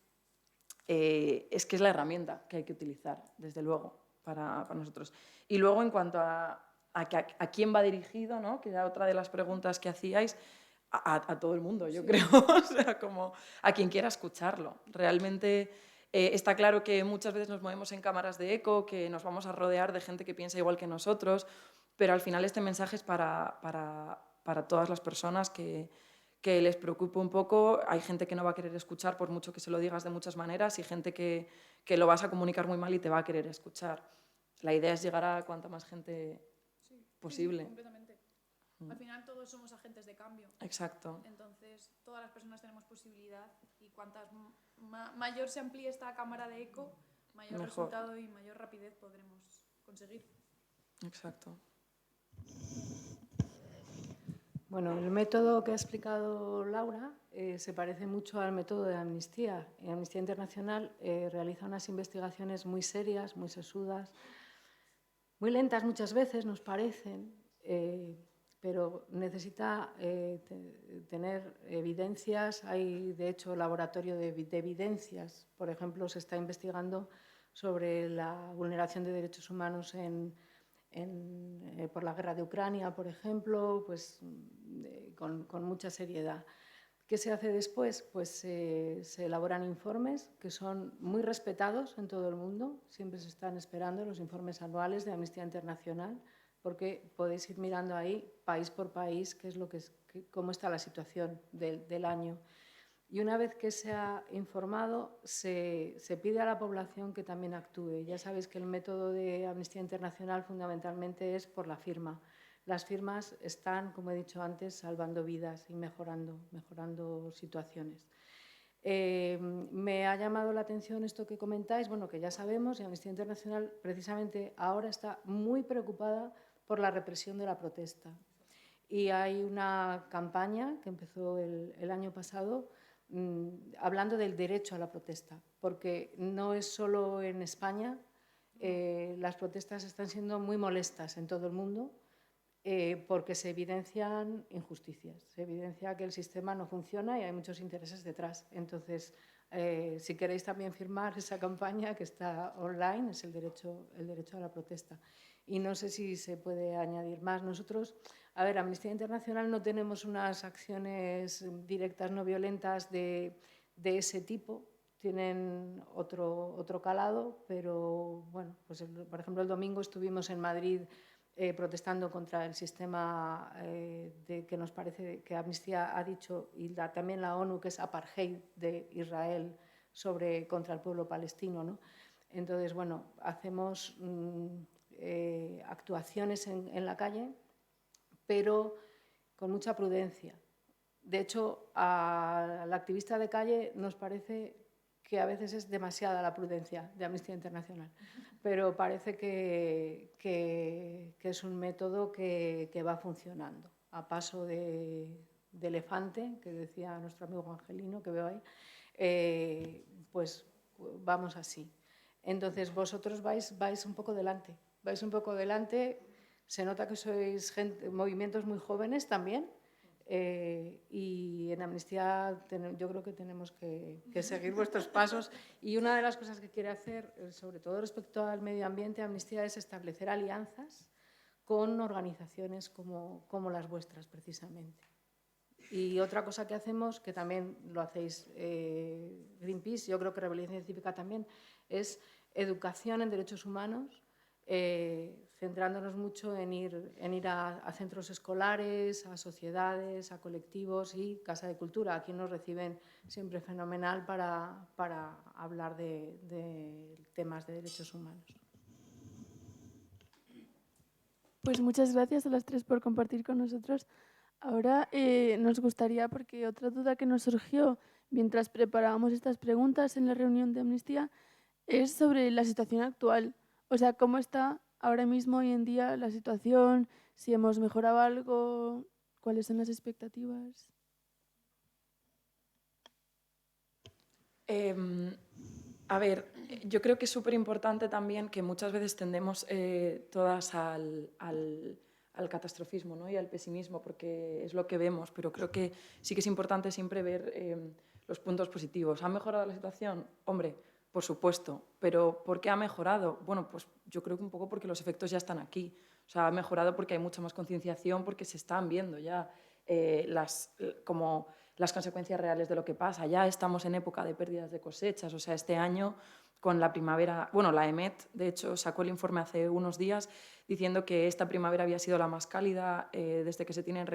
es que es la herramienta que hay que utilizar, desde luego, para nosotros. Y luego, en cuanto a quién va dirigido, ¿no? Que era otra de las preguntas que hacíais, a todo el mundo, yo creo, o sea, como a quien quiera escucharlo. Realmente está claro que muchas veces nos movemos en cámaras de eco, que nos vamos a rodear de gente que piensa igual que nosotros, pero al final este mensaje es para todas las personas que les preocupe un poco. Hay gente que no va a querer escuchar por mucho que se lo digas de muchas maneras y gente que lo vas a comunicar muy mal y te va a querer escuchar. La idea es llegar a cuanta más gente posible. Sí, completamente. Al final todos somos agentes de cambio. Exacto. Entonces todas las personas tenemos posibilidad y cuantas mayor se amplíe esta cámara de eco, mayor Mejor. resultado y mayor rapidez podremos conseguir. Exacto. Bueno, el método que ha explicado Laura se parece mucho al método de Amnistía. Amnistía Internacional realiza unas investigaciones muy serias, muy sesudas, muy lentas muchas veces, nos parecen, pero necesita tener evidencias. Hay, de hecho, laboratorio de evidencias. Por ejemplo, se está investigando sobre la vulneración de derechos humanos por la guerra de Ucrania, por ejemplo, pues, con mucha seriedad. ¿Qué se hace después? Pues se elaboran informes que son muy respetados en todo el mundo. Siempre se están esperando los informes anuales de Amnistía Internacional, porque podéis ir mirando ahí, país por país, cómo está la situación del año. Y una vez que se ha informado, se pide a la población que también actúe. Ya sabéis que el método de Amnistía Internacional fundamentalmente es por la firma. Las firmas están, como he dicho antes, salvando vidas y mejorando situaciones. Me ha llamado la atención esto que comentáis, bueno, que ya sabemos, y Amnistía Internacional precisamente ahora está muy preocupada por la represión de la protesta. Y hay una campaña que empezó el año pasado hablando del derecho a la protesta, porque no es solo en España, las protestas están siendo muy molestas en todo el mundo, porque se evidencian injusticias, se evidencia que el sistema no funciona y hay muchos intereses detrás. Entonces, si queréis también firmar esa campaña que está online, es el derecho a la protesta. Y no sé si se puede añadir más. Nosotros, a ver, Amnistía Internacional no tenemos unas acciones directas no violentas de ese tipo, tienen otro calado, pero bueno, pues por ejemplo el domingo estuvimos en Madrid protestando contra el sistema que nos parece que Amnistía ha dicho, y también la ONU, que es apartheid de Israel contra el pueblo palestino, ¿no? Entonces, bueno, hacemos actuaciones en la calle, pero con mucha prudencia. De hecho, a la activista de calle nos parece que a veces es demasiada la prudencia de Amnistía Internacional, pero parece que es un método que va funcionando a paso de elefante, que decía nuestro amigo Angelino, que veo ahí, pues vamos así. Entonces vosotros vais un poco delante, se nota que sois movimientos muy jóvenes también, y en Amnistía yo creo que tenemos que seguir vuestros pasos, y una de las cosas que quiere hacer, sobre todo respecto al medio ambiente, Amnistía, es establecer alianzas con organizaciones como las vuestras, precisamente. Y otra cosa que hacemos, que también lo hacéis Greenpeace, yo creo que Rebelión Científica también, es educación en derechos humanos, centrándonos mucho en ir a centros escolares, a sociedades, a colectivos y Casa de Cultura. Aquí nos reciben siempre fenomenal para hablar de temas de derechos humanos. Pues muchas gracias a las tres por compartir con nosotros. Ahora nos gustaría, porque otra duda que nos surgió mientras preparábamos estas preguntas en la reunión de Amnistía es sobre la situación actual. O sea, cómo está ahora mismo, hoy en día, la situación, si hemos mejorado algo, cuáles son las expectativas. A ver, yo creo que es súper importante también que muchas veces tendemos todas al catastrofismo, ¿no? Y al pesimismo, porque es lo que vemos, pero creo que sí que es importante siempre ver los puntos positivos. ¿Ha mejorado la situación? Hombre, por supuesto, pero ¿por qué ha mejorado? Bueno, pues yo creo que un poco porque los efectos ya están aquí. O sea, ha mejorado porque hay mucha más concienciación, porque se están viendo ya como las consecuencias reales de lo que pasa. Ya estamos en época de pérdidas de cosechas. O sea, este año con la primavera, bueno, la EMET, de hecho, sacó el informe hace unos días diciendo que esta primavera había sido la más cálida desde que se tienen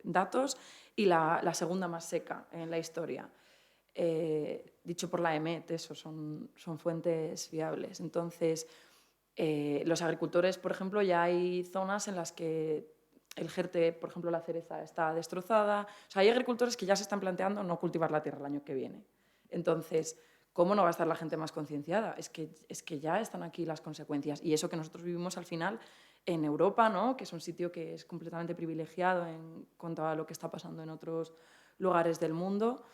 datos y la segunda más seca en la historia. Dicho por la EMET, eso son fuentes fiables. Entonces, los agricultores, por ejemplo, ya hay zonas en las que el Jerte, por ejemplo, la cereza está destrozada. O sea, hay agricultores que ya se están planteando no cultivar la tierra el año que viene. Entonces, ¿cómo no va a estar la gente más concienciada? Es que ya están aquí las consecuencias. Y eso que nosotros vivimos al final en Europa, ¿no? Que es un sitio que es completamente privilegiado en cuanto a lo que está pasando en otros lugares del mundo.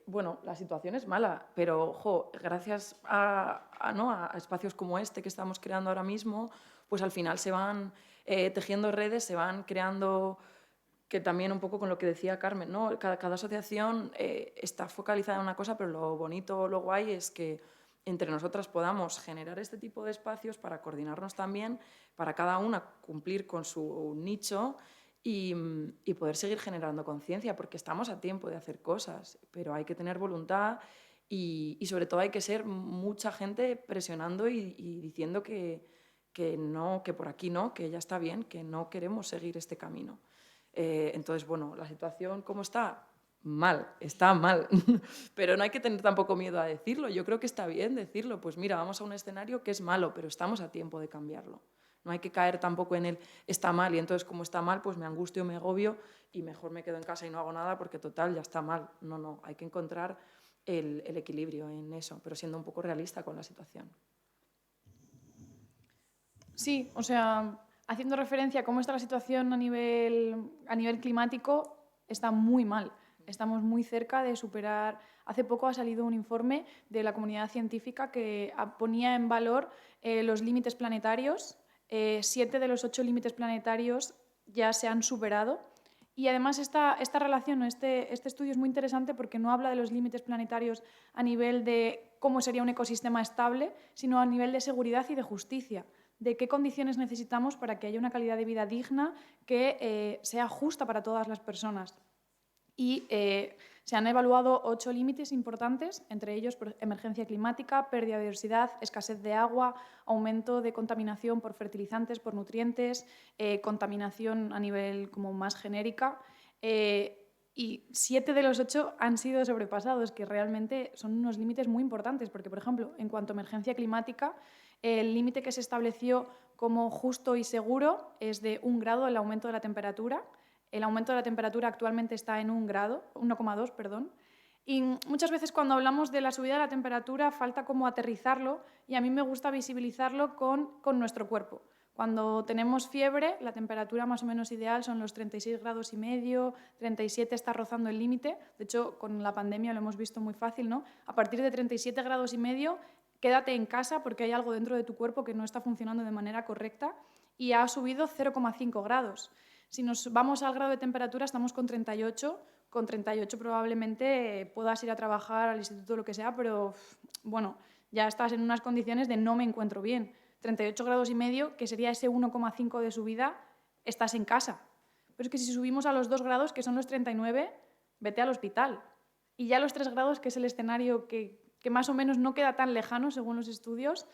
Bueno, la situación es mala, pero ojo, gracias a espacios como este que estamos creando ahora mismo, pues al final se van tejiendo redes, se van creando, que también un poco con lo que decía Carmen, ¿no? Cada asociación está focalizada en una cosa, pero lo bonito, lo guay es que entre nosotras podamos generar este tipo de espacios para coordinarnos también, para cada una cumplir con su nicho y poder seguir generando conciencia, porque estamos a tiempo de hacer cosas, pero hay que tener voluntad y sobre todo hay que ser mucha gente presionando y diciendo que no, que por aquí no, que ya está bien, que no queremos seguir este camino. Entonces, bueno, la situación, ¿cómo está? Mal, está mal, pero no hay que tener tampoco miedo a decirlo. Yo creo que está bien decirlo, pues mira, vamos a un escenario que es malo, pero estamos a tiempo de cambiarlo. No hay que caer tampoco en el está mal y entonces como está mal, pues me angustio, me agobio y mejor me quedo en casa y no hago nada porque total ya está mal. No, hay que encontrar el equilibrio en eso, pero siendo un poco realista con la situación. Sí, o sea, haciendo referencia a cómo está la situación a nivel climático, está muy mal. Estamos muy cerca de superar. Hace poco ha salido un informe de la comunidad científica que ponía en valor los límites planetarios. 7 de los 8 límites planetarios ya se han superado. Y además esta relación, este estudio es muy interesante porque no habla de los límites planetarios a nivel de cómo sería un ecosistema estable, sino a nivel de seguridad y de justicia, de qué condiciones necesitamos para que haya una calidad de vida digna que sea justa para todas las personas. y se han evaluado 8 límites importantes, entre ellos emergencia climática, pérdida de biodiversidad, escasez de agua, aumento de contaminación por fertilizantes, por nutrientes, contaminación a nivel como más genérica, y 7 de los 8 han sido sobrepasados, que realmente son unos límites muy importantes, porque, por ejemplo, en cuanto a emergencia climática, el límite que se estableció como justo y seguro es de 1 grado el aumento de la temperatura. El aumento de la temperatura actualmente está en 1,2 perdón. Y muchas veces cuando hablamos de la subida de la temperatura falta como aterrizarlo, y a mí me gusta visibilizarlo con nuestro cuerpo. Cuando tenemos fiebre, la temperatura más o menos ideal son los 36,5 grados, 37 está rozando el límite. De hecho, con la pandemia lo hemos visto muy fácil, ¿no? A partir de 37,5 grados, quédate en casa porque hay algo dentro de tu cuerpo que no está funcionando de manera correcta, y ha subido 0,5 grados. Si nos vamos al grado de temperatura, estamos con 38. Con 38 probablemente puedas ir a trabajar al instituto o lo que sea, pero bueno, ya estás en unas condiciones de no me encuentro bien. 38,5 grados, que sería ese 1,5 de subida, estás en casa. Pero es que si subimos a los 2 grados, que son los 39, vete al hospital. Y ya los 3 grados, que es el escenario que más o menos no queda tan lejano según los estudios,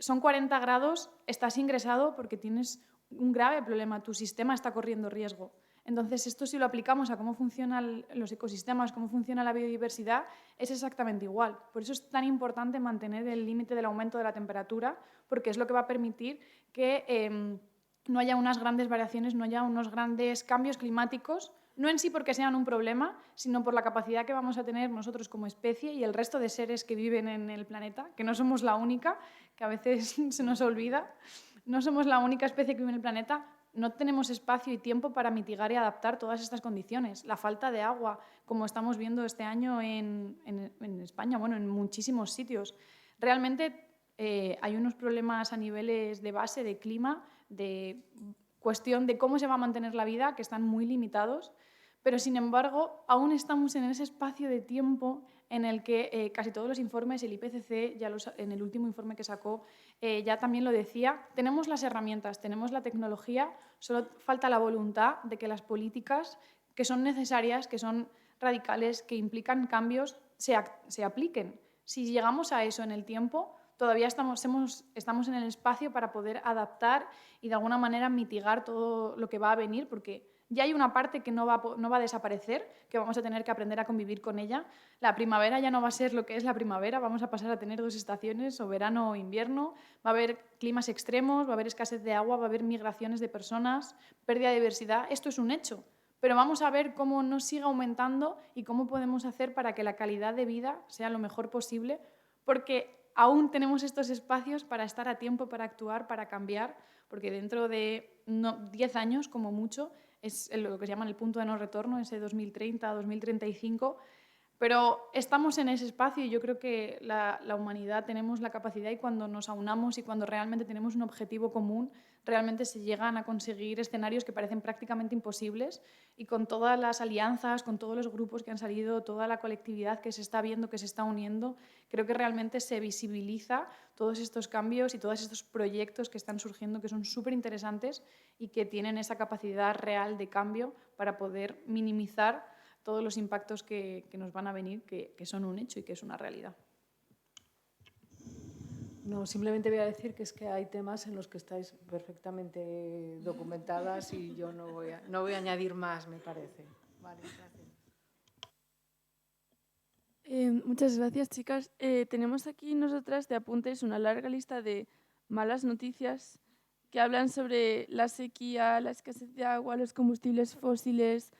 son 40 grados, estás ingresado porque tienes un grave problema, tu sistema está corriendo riesgo. Entonces, esto si lo aplicamos a cómo funcionan los ecosistemas, cómo funciona la biodiversidad, es exactamente igual. Por eso es tan importante mantener el límite del aumento de la temperatura, porque es lo que va a permitir que no haya unas grandes variaciones, no haya unos grandes cambios climáticos, no en sí porque sean un problema, sino por la capacidad que vamos a tener nosotros como especie y el resto de seres que viven en el planeta, que no somos la única, que a veces se nos olvida, no somos la única especie que vive en el planeta. No tenemos espacio y tiempo para mitigar y adaptar todas estas condiciones. La falta de agua, como estamos viendo este año en España, bueno, en muchísimos sitios. Realmente hay unos problemas a niveles de base, de clima, de cuestión de cómo se va a mantener la vida, que están muy limitados, pero sin embargo aún estamos en ese espacio de tiempo en el que casi todos los informes, el IPCC, en el último informe que sacó, ya también lo decía, tenemos las herramientas, tenemos la tecnología, solo falta la voluntad de que las políticas que son necesarias, que son radicales, que implican cambios, se apliquen. Si llegamos a eso en el tiempo, todavía estamos en el espacio para poder adaptar y de alguna manera mitigar todo lo que va a venir, porque ya hay una parte que no va a desaparecer, que vamos a tener que aprender a convivir con ella. La primavera ya no va a ser lo que es la primavera, vamos a pasar a tener 2 estaciones, o verano o invierno, va a haber climas extremos, va a haber escasez de agua, va a haber migraciones de personas, pérdida de diversidad. Esto es un hecho, pero vamos a ver cómo no sigue aumentando y cómo podemos hacer para que la calidad de vida sea lo mejor posible, porque aún tenemos estos espacios para estar a tiempo, para actuar, para cambiar, porque dentro de 10 años, como mucho, es lo que se llama el punto de no retorno, ese 2030, 2035, pero estamos en ese espacio y yo creo que la humanidad tenemos la capacidad, y cuando nos aunamos y cuando realmente tenemos un objetivo común, realmente se llegan a conseguir escenarios que parecen prácticamente imposibles, y con todas las alianzas, con todos los grupos que han salido, toda la colectividad que se está viendo, que se está uniendo, creo que realmente se visibiliza todos estos cambios y todos estos proyectos que están surgiendo, que son súper interesantes y que tienen esa capacidad real de cambio para poder minimizar todos los impactos que nos van a venir, que son un hecho y que es una realidad. No, simplemente voy a decir que es que hay temas en los que estáis perfectamente documentadas y yo no voy a añadir más, me parece. Vale, gracias. Muchas gracias, chicas. Tenemos aquí nosotras de apuntes una larga lista de malas noticias que hablan sobre la sequía, la escasez de agua, los combustibles fósiles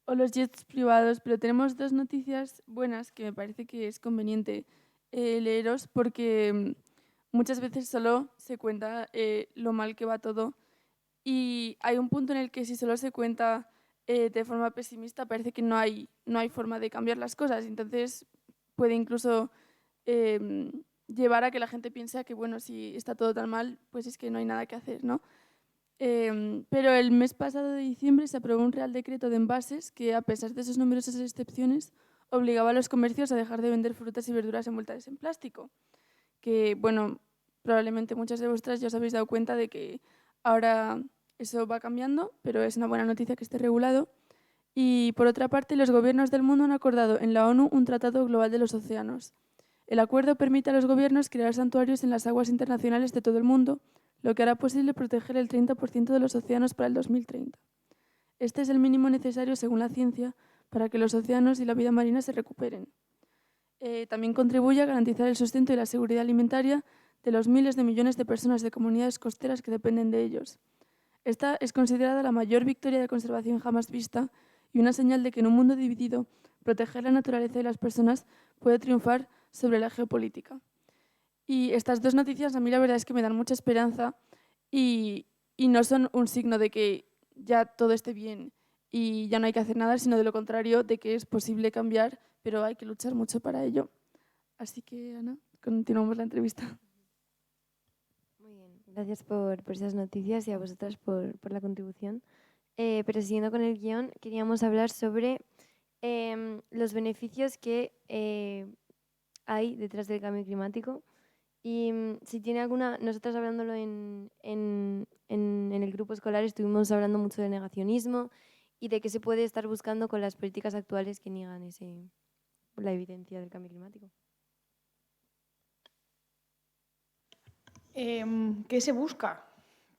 o los jets privados, pero tenemos 2 noticias buenas que me parece que es conveniente leeros, porque muchas veces solo se cuenta lo mal que va todo, y hay un punto en el que si solo se cuenta de forma pesimista parece que no hay forma de cambiar las cosas. Entonces puede incluso llevar a que la gente piense que, bueno, si está todo tan mal, pues es que no hay nada que hacer, ¿no? Pero el mes pasado de diciembre se aprobó un Real Decreto de envases que, a pesar de sus numerosas excepciones, obligaba a los comercios a dejar de vender frutas y verduras envueltas en plástico. Que, bueno, probablemente muchas de vosotras ya os habéis dado cuenta de que ahora eso va cambiando, pero es una buena noticia que esté regulado. Y por otra parte, los gobiernos del mundo han acordado en la ONU un Tratado Global de los Océanos. El acuerdo permite a los gobiernos crear santuarios en las aguas internacionales de todo el mundo, lo que hará posible proteger el 30% de los océanos para el 2030. Este es el mínimo necesario, según la ciencia, para que los océanos y la vida marina se recuperen. También contribuye a garantizar el sustento y la seguridad alimentaria de los miles de millones de personas de comunidades costeras que dependen de ellos. Esta es considerada la mayor victoria de conservación jamás vista y una señal de que en un mundo dividido, proteger la naturaleza y las personas puede triunfar sobre la geopolítica. Y estas dos noticias a mí la verdad es que me dan mucha esperanza y no son un signo de que ya todo esté bien y ya no hay que hacer nada, sino de lo contrario, de que es posible cambiar, pero hay que luchar mucho para ello. Así que, Ana, continuamos la entrevista. Muy bien, gracias por esas noticias y a vosotras por la contribución. Pero siguiendo con el guión, queríamos hablar sobre los beneficios que hay detrás del cambio climático y si tiene alguna, nosotras hablándolo en el grupo escolar estuvimos hablando mucho de negacionismo y de qué se puede estar buscando con las políticas actuales que niegan la evidencia del cambio climático. ¿Qué se busca?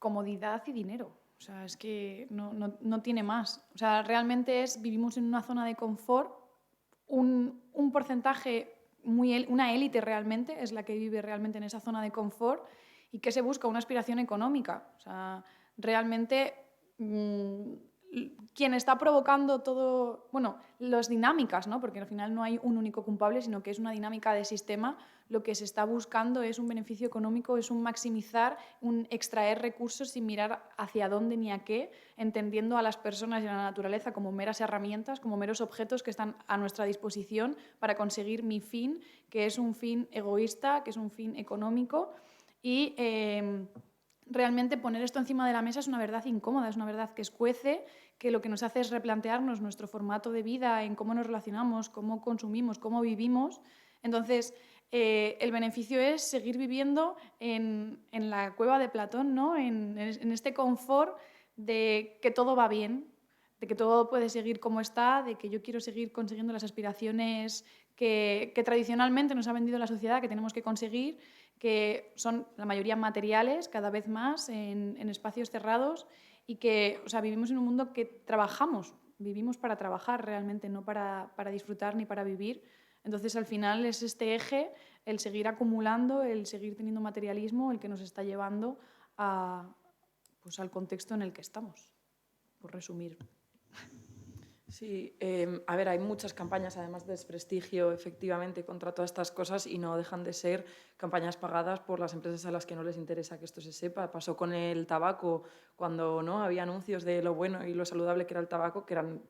Comodidad y dinero. O sea, es que no tiene más. O sea, realmente vivimos en una zona de confort, un porcentaje, una élite realmente, es la que vive realmente en esa zona de confort. ¿Y qué se busca? Una aspiración económica. O sea, realmente quien está provocando todo, bueno, las dinámicas, ¿no? Porque al final no hay un único culpable, sino que es una dinámica de sistema. Lo que se está buscando es un beneficio económico, es un maximizar, un extraer recursos sin mirar hacia dónde ni a qué, entendiendo a las personas y a la naturaleza como meras herramientas, como meros objetos que están a nuestra disposición para conseguir mi fin, que es un fin egoísta, que es un fin económico. Y realmente poner esto encima de la mesa es una verdad incómoda, es una verdad que escuece, que lo que nos hace es replantearnos nuestro formato de vida, en cómo nos relacionamos, cómo consumimos, cómo vivimos. Entonces, el beneficio es seguir viviendo en la cueva de Platón, ¿no? en este confort de que todo va bien, de que todo puede seguir como está, de que yo quiero seguir consiguiendo las aspiraciones que tradicionalmente nos ha vendido la sociedad, que tenemos que conseguir, que son la mayoría materiales, cada vez más, en espacios cerrados, y que, o sea, vivimos en un mundo que trabajamos, vivimos para trabajar realmente, no para disfrutar ni para vivir. Entonces, al final es este eje, el seguir acumulando, el seguir teniendo materialismo, el que nos está llevando al contexto en el que estamos, por resumir. Sí, a ver, hay muchas campañas, además de desprestigio, efectivamente, contra todas estas cosas y no dejan de ser campañas pagadas por las empresas a las que no les interesa que esto se sepa. Pasó con el tabaco, cuando no había anuncios de lo bueno y lo saludable que era el tabaco, que eran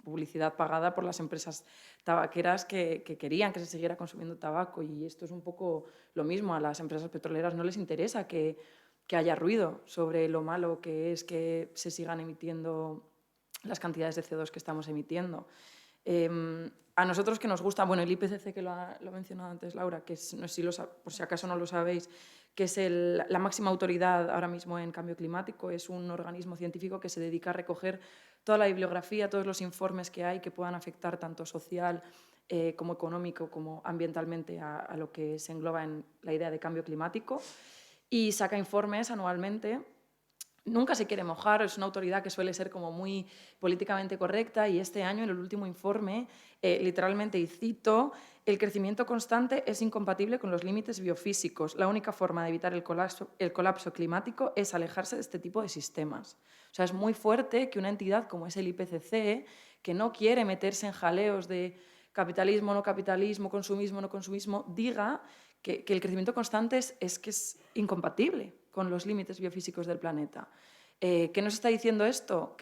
publicidad pagada por las empresas tabaqueras que querían que se siguiera consumiendo tabaco. Y esto es un poco lo mismo. A las empresas petroleras no les interesa que haya ruido sobre lo malo que es que se sigan emitiendo las cantidades de CO2 que estamos emitiendo. A nosotros que nos gusta, bueno, el IPCC, que lo ha mencionado antes Laura, que es, no sé si por si acaso no lo sabéis, que es la máxima autoridad ahora mismo en cambio climático, es un organismo científico que se dedica a recoger toda la bibliografía, todos los informes que hay que puedan afectar tanto social como económico como ambientalmente a lo que se engloba en la idea de cambio climático, y saca informes anualmente. Nunca se quiere mojar, es una autoridad que suele ser como muy políticamente correcta, y este año, en el último informe, literalmente, y cito, el crecimiento constante es incompatible con los límites biofísicos. La única forma de evitar el colapso climático es alejarse de este tipo de sistemas. O sea, es muy fuerte que una entidad como es el IPCC, que no quiere meterse en jaleos de capitalismo, no capitalismo, consumismo, no consumismo, diga que el crecimiento constante es incompatible con los límites biofísicos del planeta. ¿Qué nos está diciendo esto?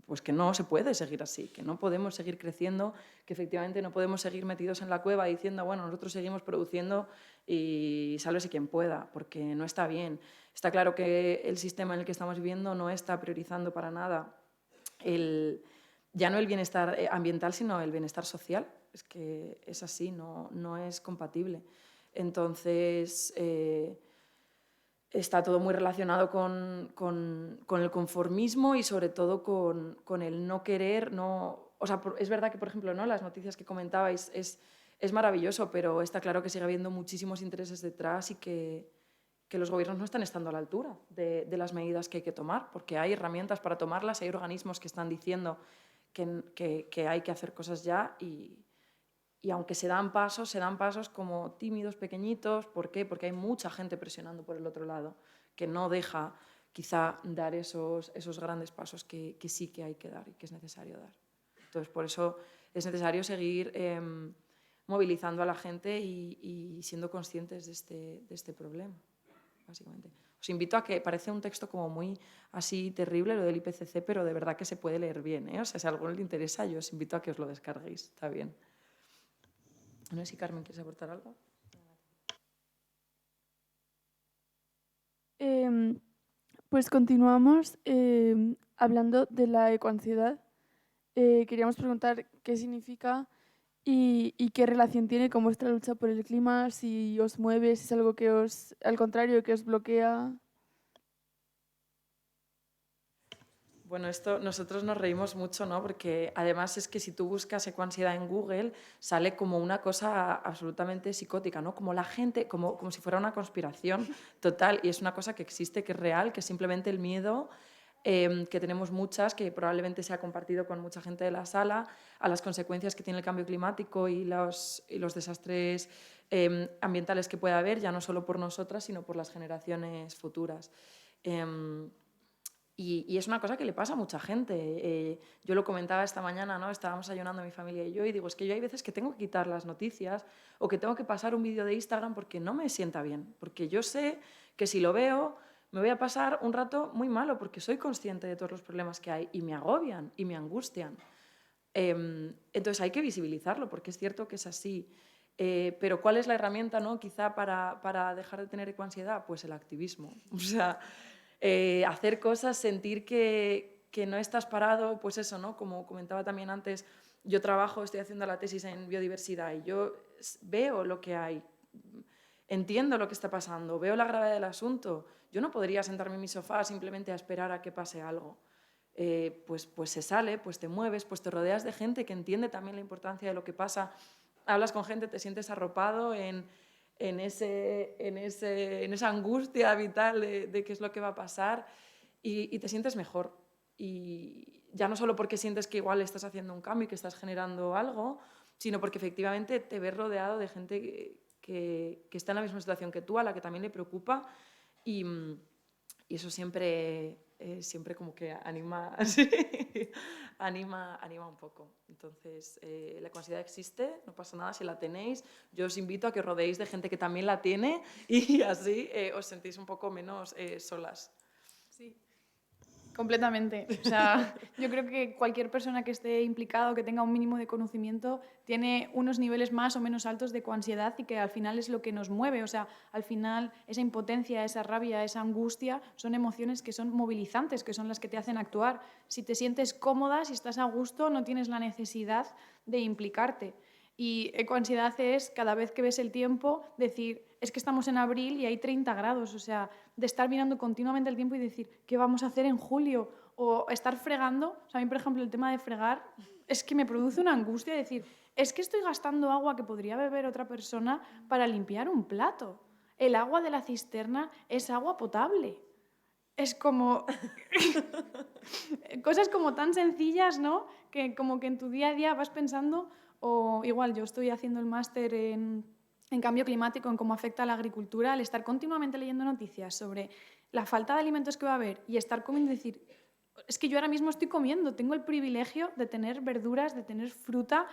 Pues que no se puede seguir así, que no podemos seguir creciendo, que efectivamente no podemos seguir metidos en la cueva diciendo, bueno, nosotros seguimos produciendo y sálvese quien pueda, porque no está bien. Está claro que el sistema en el que estamos viviendo no está priorizando para nada ya no el bienestar ambiental, sino el bienestar social. Es que es así, no es compatible. Entonces, está todo muy relacionado con el conformismo y sobre todo con el no querer, o sea, es verdad que, por ejemplo, ¿no? Las noticias que comentabais es maravilloso, pero está claro que sigue habiendo muchísimos intereses detrás y que los gobiernos no están estando a la altura de las medidas que hay que tomar, porque hay herramientas para tomarlas, hay organismos que están diciendo que hay que hacer cosas ya y aunque se dan pasos como tímidos, pequeñitos. ¿Por qué? Porque hay mucha gente presionando por el otro lado que no deja quizá dar esos grandes pasos que sí que hay que dar y que es necesario dar. Entonces, por eso es necesario seguir movilizando a la gente y siendo conscientes de este problema, básicamente. Os invito a que, parece un texto como muy así terrible, lo del IPCC, pero de verdad que se puede leer bien, ¿eh? O sea, si a alguno le interesa, yo os invito a que os lo descarguéis, está bien. No sé si Carmen quieres aportar algo. Pues continuamos hablando de la ecoansiedad. Queríamos preguntar qué significa y qué relación tiene con vuestra lucha por el clima, si os mueve, si es algo que al contrario, que os bloquea. Bueno, esto nosotros nos reímos mucho, ¿no? Porque además es que si tú buscas ecoansiedad en Google, sale como una cosa absolutamente psicótica, ¿no? Como la gente, como si fuera una conspiración total, y es una cosa que existe, que es real, que es simplemente el miedo que tenemos muchas, que probablemente se ha compartido con mucha gente de la sala, a las consecuencias que tiene el cambio climático y los desastres ambientales que puede haber, ya no solo por nosotras, sino por las generaciones futuras. Y es una cosa que le pasa a mucha gente. Yo lo comentaba esta mañana, ¿no? Estábamos ayunando mi familia y yo, y digo, es que yo hay veces que tengo que quitar las noticias o que tengo que pasar un vídeo de Instagram porque no me sienta bien, porque yo sé que si lo veo me voy a pasar un rato muy malo, porque soy consciente de todos los problemas que hay y me agobian y me angustian. Entonces hay que visibilizarlo, porque es cierto que es así. Pero ¿cuál es la herramienta, ¿no? Quizá para dejar de tener ecoansiedad? Pues el activismo. O sea, hacer cosas, sentir que no estás parado, pues eso, ¿no? Como comentaba también antes, yo estoy haciendo la tesis en biodiversidad y yo veo lo que hay, entiendo lo que está pasando, veo la gravedad del asunto. Yo no podría sentarme en mi sofá simplemente a esperar a que pase algo. Pues se sale, pues te mueves, pues te rodeas de gente que entiende también la importancia de lo que pasa. Hablas con gente, te sientes arropado en esa angustia vital de qué es lo que va a pasar y te sientes mejor. Y ya no solo porque sientes que igual estás haciendo un cambio y que estás generando algo, sino porque efectivamente te ves rodeado de gente que está en la misma situación que tú, a la que también le preocupa y eso siempre como que anima, sí, anima un poco. Entonces, la ecoansiedad existe, no pasa nada si la tenéis. Yo os invito a que os rodeéis de gente que también la tiene y así os sentís un poco menos solas. Sí, completamente. O sea, yo creo que cualquier persona que esté implicada o que tenga un mínimo de conocimiento tiene unos niveles más o menos altos de coansiedad y que al final es lo que nos mueve. O sea, al final esa impotencia, esa rabia, esa angustia son emociones que son movilizantes, que son las que te hacen actuar. Si te sientes cómoda, si estás a gusto, no tienes la necesidad de implicarte. Y ecoansiedad es, cada vez que ves el tiempo, decir, es que estamos en abril y hay 30 grados, o sea, de estar mirando continuamente el tiempo y decir, ¿qué vamos a hacer en julio? O estar fregando, o sea, a mí, por ejemplo, el tema de fregar es que me produce una angustia de decir, es que estoy gastando agua que podría beber otra persona para limpiar un plato. El agua de la cisterna es agua potable. Es como... cosas como tan sencillas, ¿no? Que como que en tu día a día vas pensando, o igual yo estoy haciendo el máster en cambio climático, en cómo afecta a la agricultura, al estar continuamente leyendo noticias sobre la falta de alimentos que va a haber y estar comiendo y decir, es que yo ahora mismo estoy comiendo, tengo el privilegio de tener verduras, de tener fruta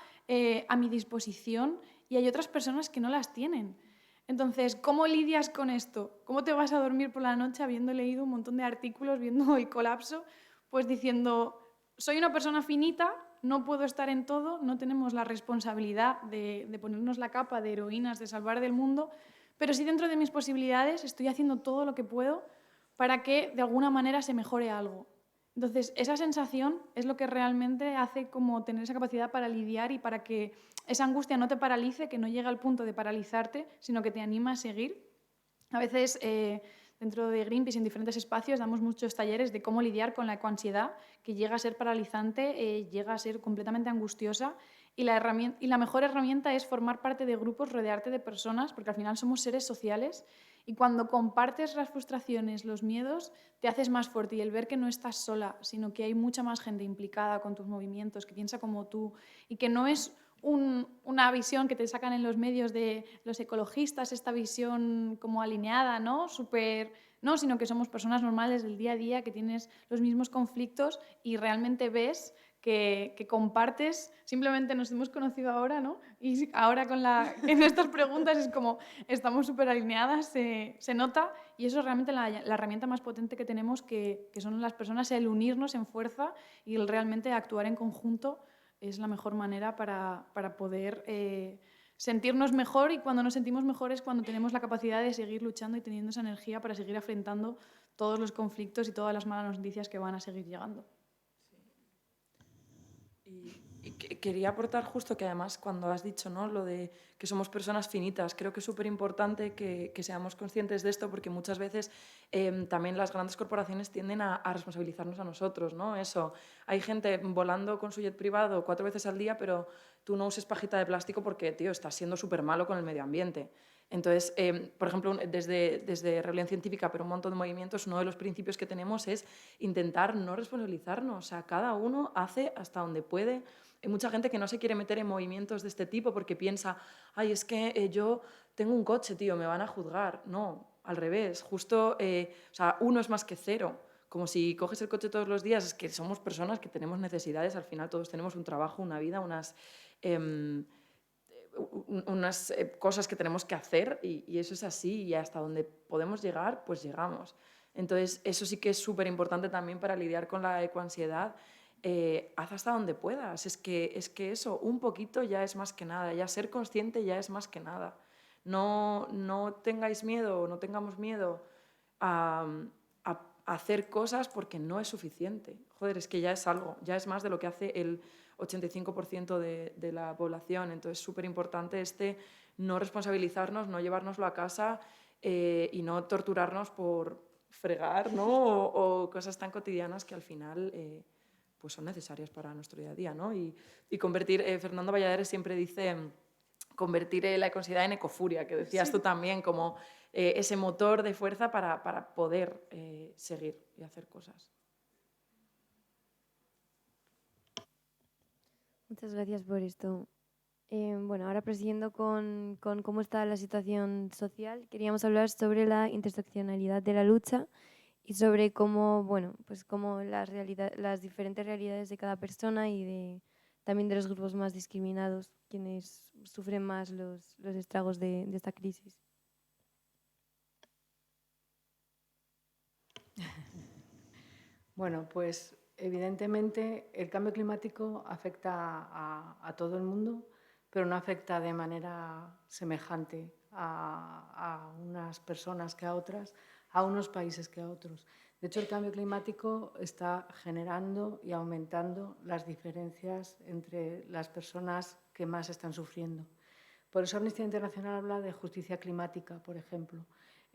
a mi disposición y hay otras personas que no las tienen. Entonces, ¿cómo lidias con esto? ¿Cómo te vas a dormir por la noche habiendo leído un montón de artículos, viendo el colapso? Pues diciendo, soy una persona finita, no puedo estar en todo, no tenemos la responsabilidad de ponernos la capa de heroínas, de salvar del mundo, pero sí dentro de mis posibilidades estoy haciendo todo lo que puedo para que de alguna manera se mejore algo. Entonces, esa sensación es lo que realmente hace como tener esa capacidad para lidiar y para que esa angustia no te paralice, que no llegue al punto de paralizarte, sino que te anima a seguir. A veces dentro de Greenpeace, en diferentes espacios, damos muchos talleres de cómo lidiar con la ecoansiedad, que llega a ser paralizante, llega a ser completamente angustiosa. Y la mejor herramienta es formar parte de grupos, rodearte de personas, porque al final somos seres sociales. Y cuando compartes las frustraciones, los miedos, te haces más fuerte. Y el ver que no estás sola, sino que hay mucha más gente implicada con tus movimientos, que piensa como tú, y que no es una visión que te sacan en los medios de los ecologistas, esta visión como alineada, ¿no? No, sino que somos personas normales del día a día, que tienes los mismos conflictos y realmente ves que compartes. Simplemente nos hemos conocido ahora, ¿no? Y ahora en estas preguntas es como estamos súper alineadas, se nota, y eso es realmente la herramienta más potente que tenemos, que son las personas, el unirnos en fuerza y el realmente actuar en conjunto es la mejor manera para poder sentirnos mejor, y cuando nos sentimos mejor es cuando tenemos la capacidad de seguir luchando y teniendo esa energía para seguir afrontando todos los conflictos y todas las malas noticias que van a seguir llegando. Y quería aportar justo que además cuando has dicho, ¿no?, lo de que somos personas finitas, creo que es súper importante que seamos conscientes de esto, porque muchas veces también las grandes corporaciones tienden a responsabilizarnos a nosotros, ¿no? Eso, hay gente volando con su jet privado 4 veces al día, pero tú no uses pajita de plástico porque, tío, estás siendo súper malo con el medio ambiente. Entonces, por ejemplo, desde Rebelión Científica, pero un montón de movimientos, uno de los principios que tenemos es intentar no responsabilizarnos. O sea, cada uno hace hasta donde puede. Hay mucha gente que no se quiere meter en movimientos de este tipo porque piensa, ay, es que yo tengo un coche, tío, me van a juzgar. No, al revés. Justo, o sea, 1 es más que 0. Como si coges el coche todos los días, es que somos personas que tenemos necesidades, al final todos tenemos un trabajo, una vida, unas cosas que tenemos que hacer, y eso es así, y hasta donde podemos llegar, pues llegamos. Entonces, eso sí que es súper importante también para lidiar con la ecoansiedad. Haz hasta donde puedas. Es que eso, un poquito ya es más que nada, ya ser consciente ya es más que nada. No tengáis miedo, no tengamos miedo a hacer cosas porque no es suficiente. Joder, es que ya es algo, ya es más de lo que hace el 85% de la población. Entonces, es súper importante no responsabilizarnos, no llevárnoslo a casa y no torturarnos por fregar, ¿no? o cosas tan cotidianas que al final pues son necesarias para nuestro día a día, ¿no? Y convertir, Fernando Valladares siempre dice, convertir la ecoansiedad en ecofuria, que decías tú también, como ese motor de fuerza para poder seguir y hacer cosas. Muchas gracias por esto. Bueno, ahora prosiguiendo con cómo está la situación social, queríamos hablar sobre la interseccionalidad de la lucha y sobre cómo, bueno, pues cómo las diferentes realidades de cada persona y también de los grupos más discriminados, quienes sufren más los estragos de esta crisis. Bueno, pues evidentemente el cambio climático afecta a todo el mundo, pero no afecta de manera semejante a unas personas que a otras, a unos países que a otros. De hecho, el cambio climático está generando y aumentando las diferencias entre las personas que más están sufriendo. Por eso Amnistía Internacional habla de justicia climática, por ejemplo.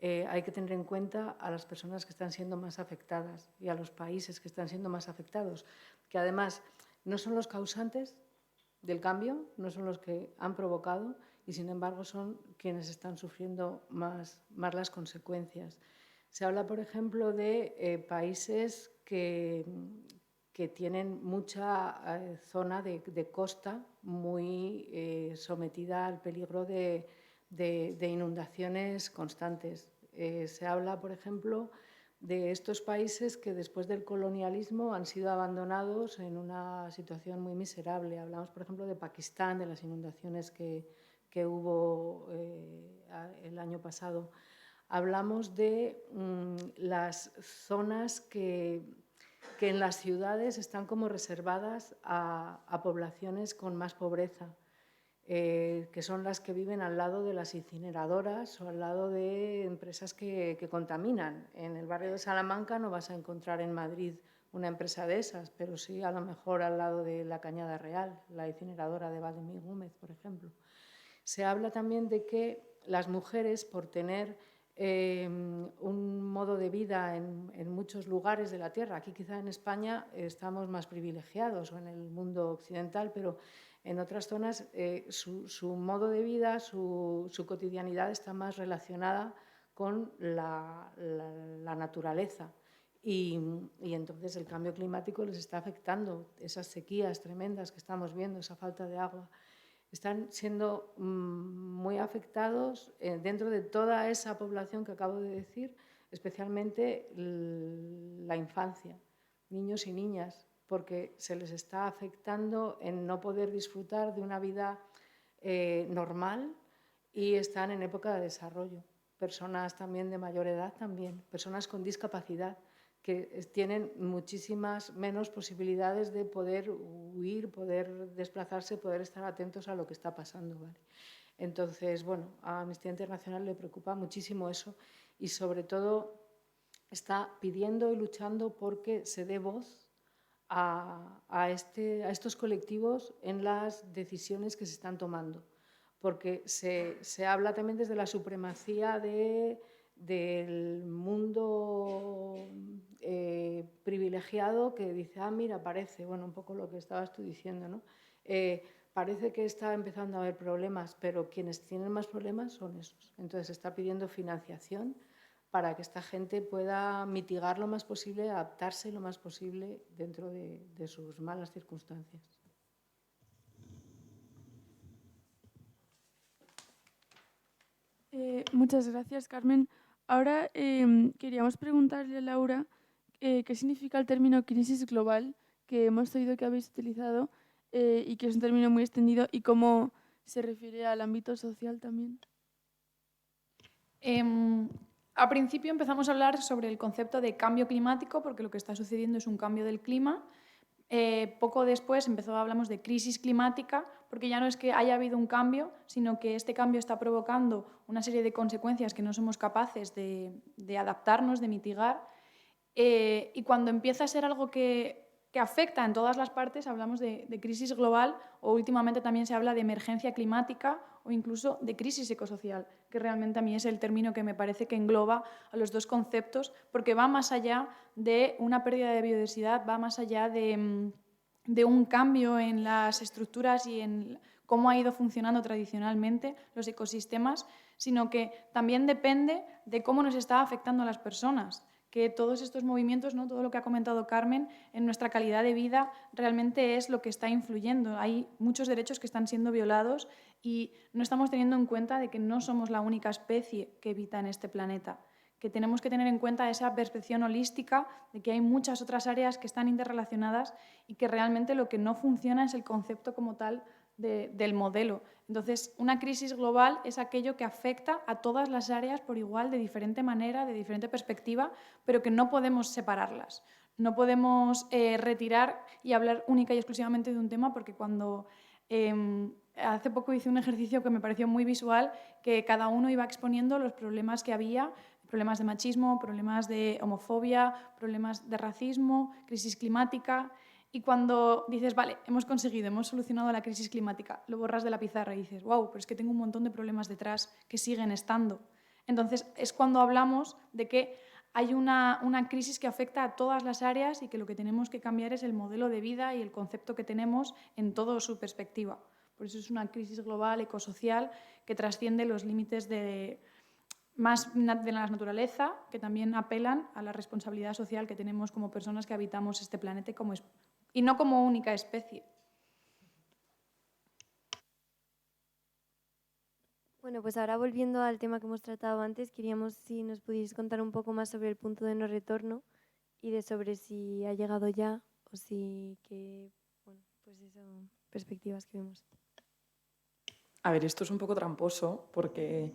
Hay que tener en cuenta a las personas que están siendo más afectadas y a los países que están siendo más afectados, que además no son los causantes del cambio, no son los que han provocado, y sin embargo son quienes están sufriendo más las consecuencias. Se habla, por ejemplo, de países que tienen mucha zona de costa muy sometida al peligro de inundaciones constantes. Se habla, por ejemplo, de estos países que después del colonialismo han sido abandonados en una situación muy miserable. Hablamos, por ejemplo, de Pakistán, de las inundaciones que hubo el año pasado. Hablamos de las zonas que en las ciudades están como reservadas a poblaciones con más pobreza. Que son las que viven al lado de las incineradoras o al lado de empresas que contaminan. En el barrio de Salamanca no vas a encontrar en Madrid una empresa de esas, pero sí a lo mejor al lado de la Cañada Real, la incineradora de Valdemir Gómez, por ejemplo. Se habla también de que las mujeres, por tener un modo de vida en muchos lugares de la Tierra. Aquí quizá en España estamos más privilegiados, o en el mundo occidental, pero en otras zonas su modo de vida, su cotidianidad está más relacionada con la naturaleza. Y entonces el cambio climático les está afectando. Esas sequías tremendas que estamos viendo, esa falta de agua, están siendo muy afectados dentro de toda esa población que acabo de decir, especialmente la infancia, niños y niñas, porque se les está afectando en no poder disfrutar de una vida normal y están en época de desarrollo. Personas también de mayor edad, también, personas con discapacidad, que tienen muchísimas menos posibilidades de poder huir, poder desplazarse, poder estar atentos a lo que está pasando, ¿vale? Entonces, bueno, a Amnistía Internacional le preocupa muchísimo eso y sobre todo está pidiendo y luchando porque se dé voz a estos colectivos en las decisiones que se están tomando, porque se habla también desde la supremacía del mundo privilegiado, que dice, mira, parece, bueno, un poco lo que estabas tú diciendo, ¿no? Parece que está empezando a haber problemas, pero quienes tienen más problemas son esos. Entonces se está pidiendo financiación para que esta gente pueda mitigar lo más posible, adaptarse lo más posible dentro de sus malas circunstancias. Muchas gracias, Carmen. Ahora queríamos preguntarle a Laura qué significa el término crisis global, que hemos oído que habéis utilizado y que es un término muy extendido, y cómo se refiere al ámbito social también. Al principio empezamos a hablar sobre el concepto de cambio climático, porque lo que está sucediendo es un cambio del clima. Poco después hablamos de crisis climática, porque ya no es que haya habido un cambio, sino que este cambio está provocando una serie de consecuencias que no somos capaces de adaptarnos, de mitigar. Y cuando empieza a ser algo que afecta en todas las partes, hablamos de crisis global, o últimamente también se habla de emergencia climática o incluso de crisis ecosocial, que realmente a mí es el término que me parece que engloba a los dos conceptos, porque va más allá de una pérdida de biodiversidad, va más allá de un cambio en las estructuras y en cómo ha ido funcionando tradicionalmente los ecosistemas, sino que también depende de cómo nos está afectando a las personas, que todos estos movimientos, ¿no? Todo lo que ha comentado Carmen, en nuestra calidad de vida realmente es lo que está influyendo. Hay muchos derechos que están siendo violados y no estamos teniendo en cuenta de que no somos la única especie que habita en este planeta, que tenemos que tener en cuenta esa perspectiva holística de que hay muchas otras áreas que están interrelacionadas y que realmente lo que no funciona es el concepto como tal del modelo. Entonces, una crisis global es aquello que afecta a todas las áreas por igual, de diferente manera, de diferente perspectiva, pero que no podemos separarlas. No podemos retirar y hablar única y exclusivamente de un tema, porque cuando hace poco hice un ejercicio que me pareció muy visual, que cada uno iba exponiendo los problemas que había, problemas de machismo, problemas de homofobia, problemas de racismo, crisis climática. Y cuando dices, vale, hemos conseguido, hemos solucionado la crisis climática, lo borras de la pizarra y dices, wow, pero es que tengo un montón de problemas detrás que siguen estando. Entonces es cuando hablamos de que hay una crisis que afecta a todas las áreas y que lo que tenemos que cambiar es el modelo de vida y el concepto que tenemos en toda su perspectiva. Por eso es una crisis global, ecosocial, que trasciende los límites más de la naturaleza, que también apelan a la responsabilidad social que tenemos como personas que habitamos este planeta y no como única especie. Bueno, pues ahora volviendo al tema que hemos tratado antes, queríamos si nos pudierais contar un poco más sobre el punto de no retorno y sobre si ha llegado ya o si pues eso, perspectivas que vemos. A ver, esto es un poco tramposo porque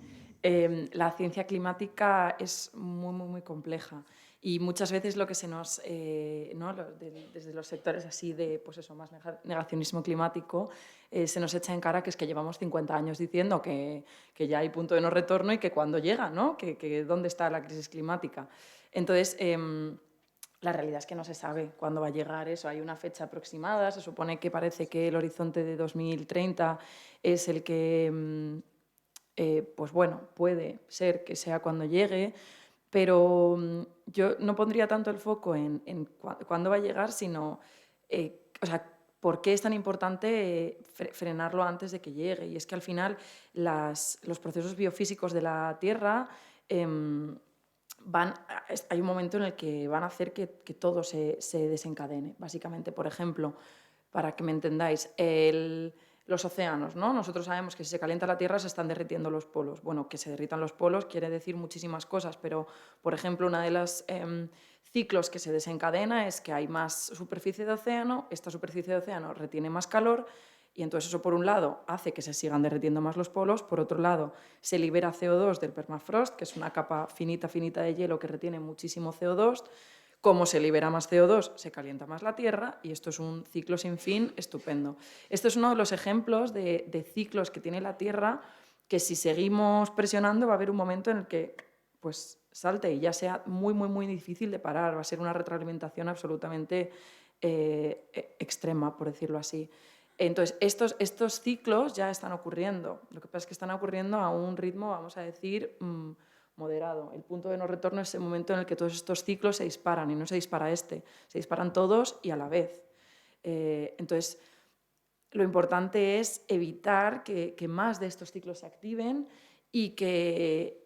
la ciencia climática es muy, muy, muy compleja y muchas veces lo que se nos, desde los sectores así de, pues eso, más negacionismo climático, se nos echa en cara que es que llevamos 50 años diciendo que ya hay punto de no retorno y que cuando llega, ¿no? Que dónde está la crisis climática. Entonces, la realidad es que no se sabe cuándo va a llegar eso. Hay una fecha aproximada, se supone que parece que el horizonte de 2030 es el que pues bueno, puede ser que sea cuando llegue, pero yo no pondría tanto el foco en cuándo va a llegar, sino, o sea, por qué es tan importante frenarlo antes de que llegue. Y es que al final los procesos biofísicos de la Tierra hay un momento en el que van a hacer que todo se desencadene. Básicamente, por ejemplo, para que me entendáis, los océanos, ¿no? Nosotros sabemos que si se calienta la Tierra se están derritiendo los polos. Bueno, que se derritan los polos quiere decir muchísimas cosas, pero, por ejemplo, una de los ciclos que se desencadena es que hay más superficie de océano, esta superficie de océano retiene más calor y entonces eso, por un lado, hace que se sigan derritiendo más los polos, por otro lado, se libera CO2 del permafrost, que es una capa finita de hielo que retiene muchísimo CO2. Como se libera más CO2, se calienta más la Tierra y esto es un ciclo sin fin estupendo. Esto es uno de los ejemplos de ciclos que tiene la Tierra que si seguimos presionando va a haber un momento en el que pues, salte y ya sea muy difícil de parar. Va a ser una retroalimentación absolutamente extrema, por decirlo así. Entonces, estos ciclos ya están ocurriendo. Lo que pasa es que están ocurriendo a un ritmo, vamos a decir, moderado. El punto de no retorno es el momento en el que todos estos ciclos se disparan y no se dispara se disparan todos y a la vez. Entonces, lo importante es evitar que más de estos ciclos se activen y que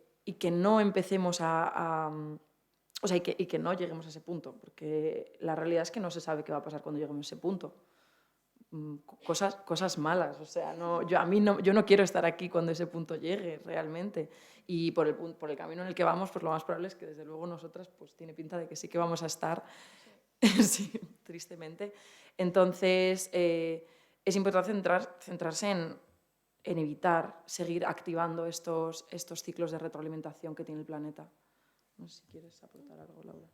no empecemos o sea, y que no lleguemos a ese punto, porque la realidad es que no se sabe qué va a pasar cuando lleguemos a ese punto. Cosas malas, o sea, yo no quiero estar aquí cuando ese punto llegue realmente, y por el camino en el que vamos, pues lo más probable es que desde luego nosotras pues tiene pinta de que sí que vamos a estar, sí, tristemente. Entonces es importante centrarse en evitar seguir activando estos ciclos de retroalimentación que tiene el planeta. No sé si quieres aportar algo, Laura.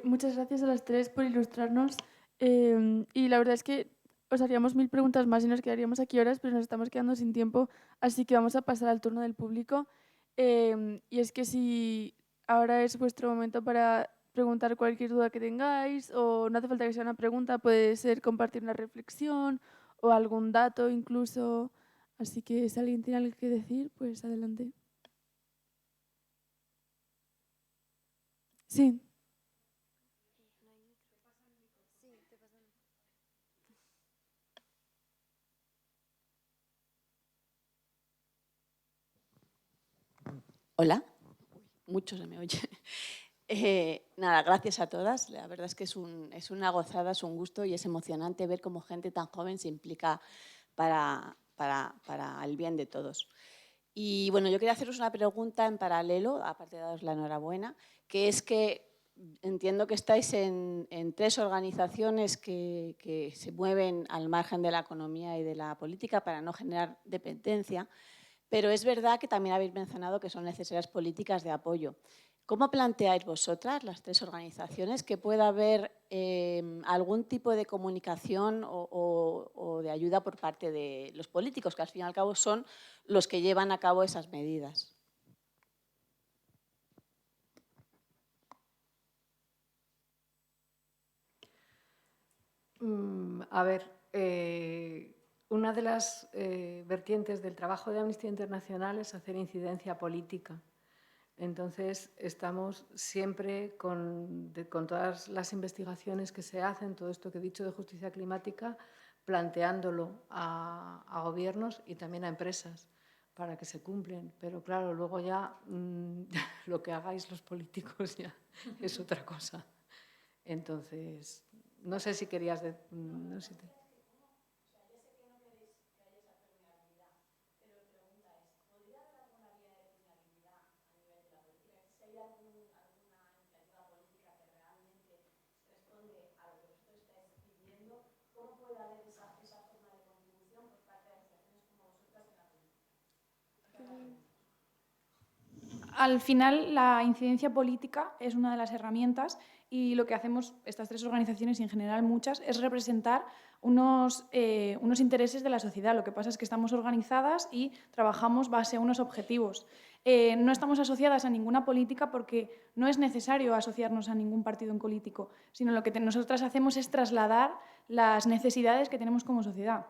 Muchas gracias a las tres por ilustrarnos. Y la verdad es que os haríamos 1000 preguntas más y nos quedaríamos aquí horas, pero nos estamos quedando sin tiempo, así que vamos a pasar al turno del público. Y es que si ahora es vuestro momento para preguntar cualquier duda que tengáis, o no hace falta que sea una pregunta, puede ser compartir una reflexión o algún dato incluso. Así que si alguien tiene algo que decir, pues adelante. Sí. Hola, mucho se me oye. Nada, gracias a todas. La verdad es que es una gozada, es un gusto y es emocionante ver cómo gente tan joven se implica para el bien de todos. Y bueno, yo quería haceros una pregunta en paralelo, aparte de daros la enhorabuena, que es que entiendo que estáis en 3 organizaciones que se mueven al margen de la economía y de la política para no generar dependencia. Pero es verdad que también habéis mencionado que son necesarias políticas de apoyo. ¿Cómo planteáis vosotras, las 3 organizaciones, que pueda haber algún tipo de comunicación o de ayuda por parte de los políticos, que al fin y al cabo son los que llevan a cabo esas medidas? A ver, una de las vertientes del trabajo de Amnistía Internacional es hacer incidencia política. Entonces, estamos siempre con todas las investigaciones que se hacen, todo esto que he dicho de justicia climática, planteándolo a gobiernos y también a empresas para que se cumplen. Pero claro, luego ya lo que hagáis los políticos ya es otra cosa. Entonces, no sé si querías... no sé si Al final, la incidencia política es una de las herramientas y lo que hacemos estas 3 organizaciones y en general muchas es representar unos intereses de la sociedad. Lo que pasa es que estamos organizadas y trabajamos base a unos objetivos. No estamos asociadas a ninguna política porque no es necesario asociarnos a ningún partido en político, sino lo que nosotras hacemos es trasladar las necesidades que tenemos como sociedad.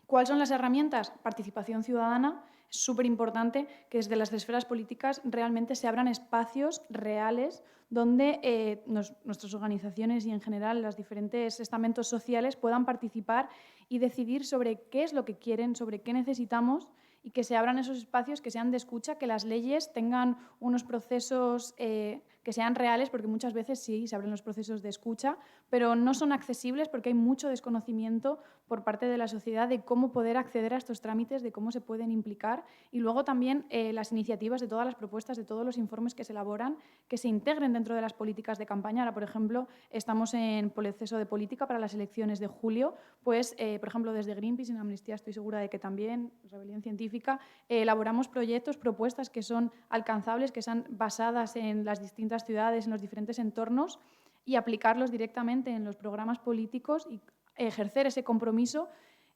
¿Cuáles son las herramientas? Participación ciudadana. Es súper importante que desde las esferas políticas realmente se abran espacios reales donde nuestras organizaciones y en general los diferentes estamentos sociales puedan participar y decidir sobre qué es lo que quieren, sobre qué necesitamos, y que se abran esos espacios, que sean de escucha, que las leyes tengan unos procesos que sean reales, porque muchas veces sí, se abren los procesos de escucha, pero no son accesibles porque hay mucho desconocimiento por parte de la sociedad de cómo poder acceder a estos trámites, de cómo se pueden implicar, y luego también las iniciativas de todas las propuestas, de todos los informes que se elaboran, que se integren dentro de las políticas de campaña. Ahora, por ejemplo, estamos en proceso de política para las elecciones de julio, pues, por ejemplo, desde Greenpeace y en Amnistía estoy segura de que también, Rebelión Científica, elaboramos proyectos, propuestas que son alcanzables, que sean basadas en las distintas ciudades, en los diferentes entornos, y aplicarlos directamente en los programas políticos y ejercer ese compromiso.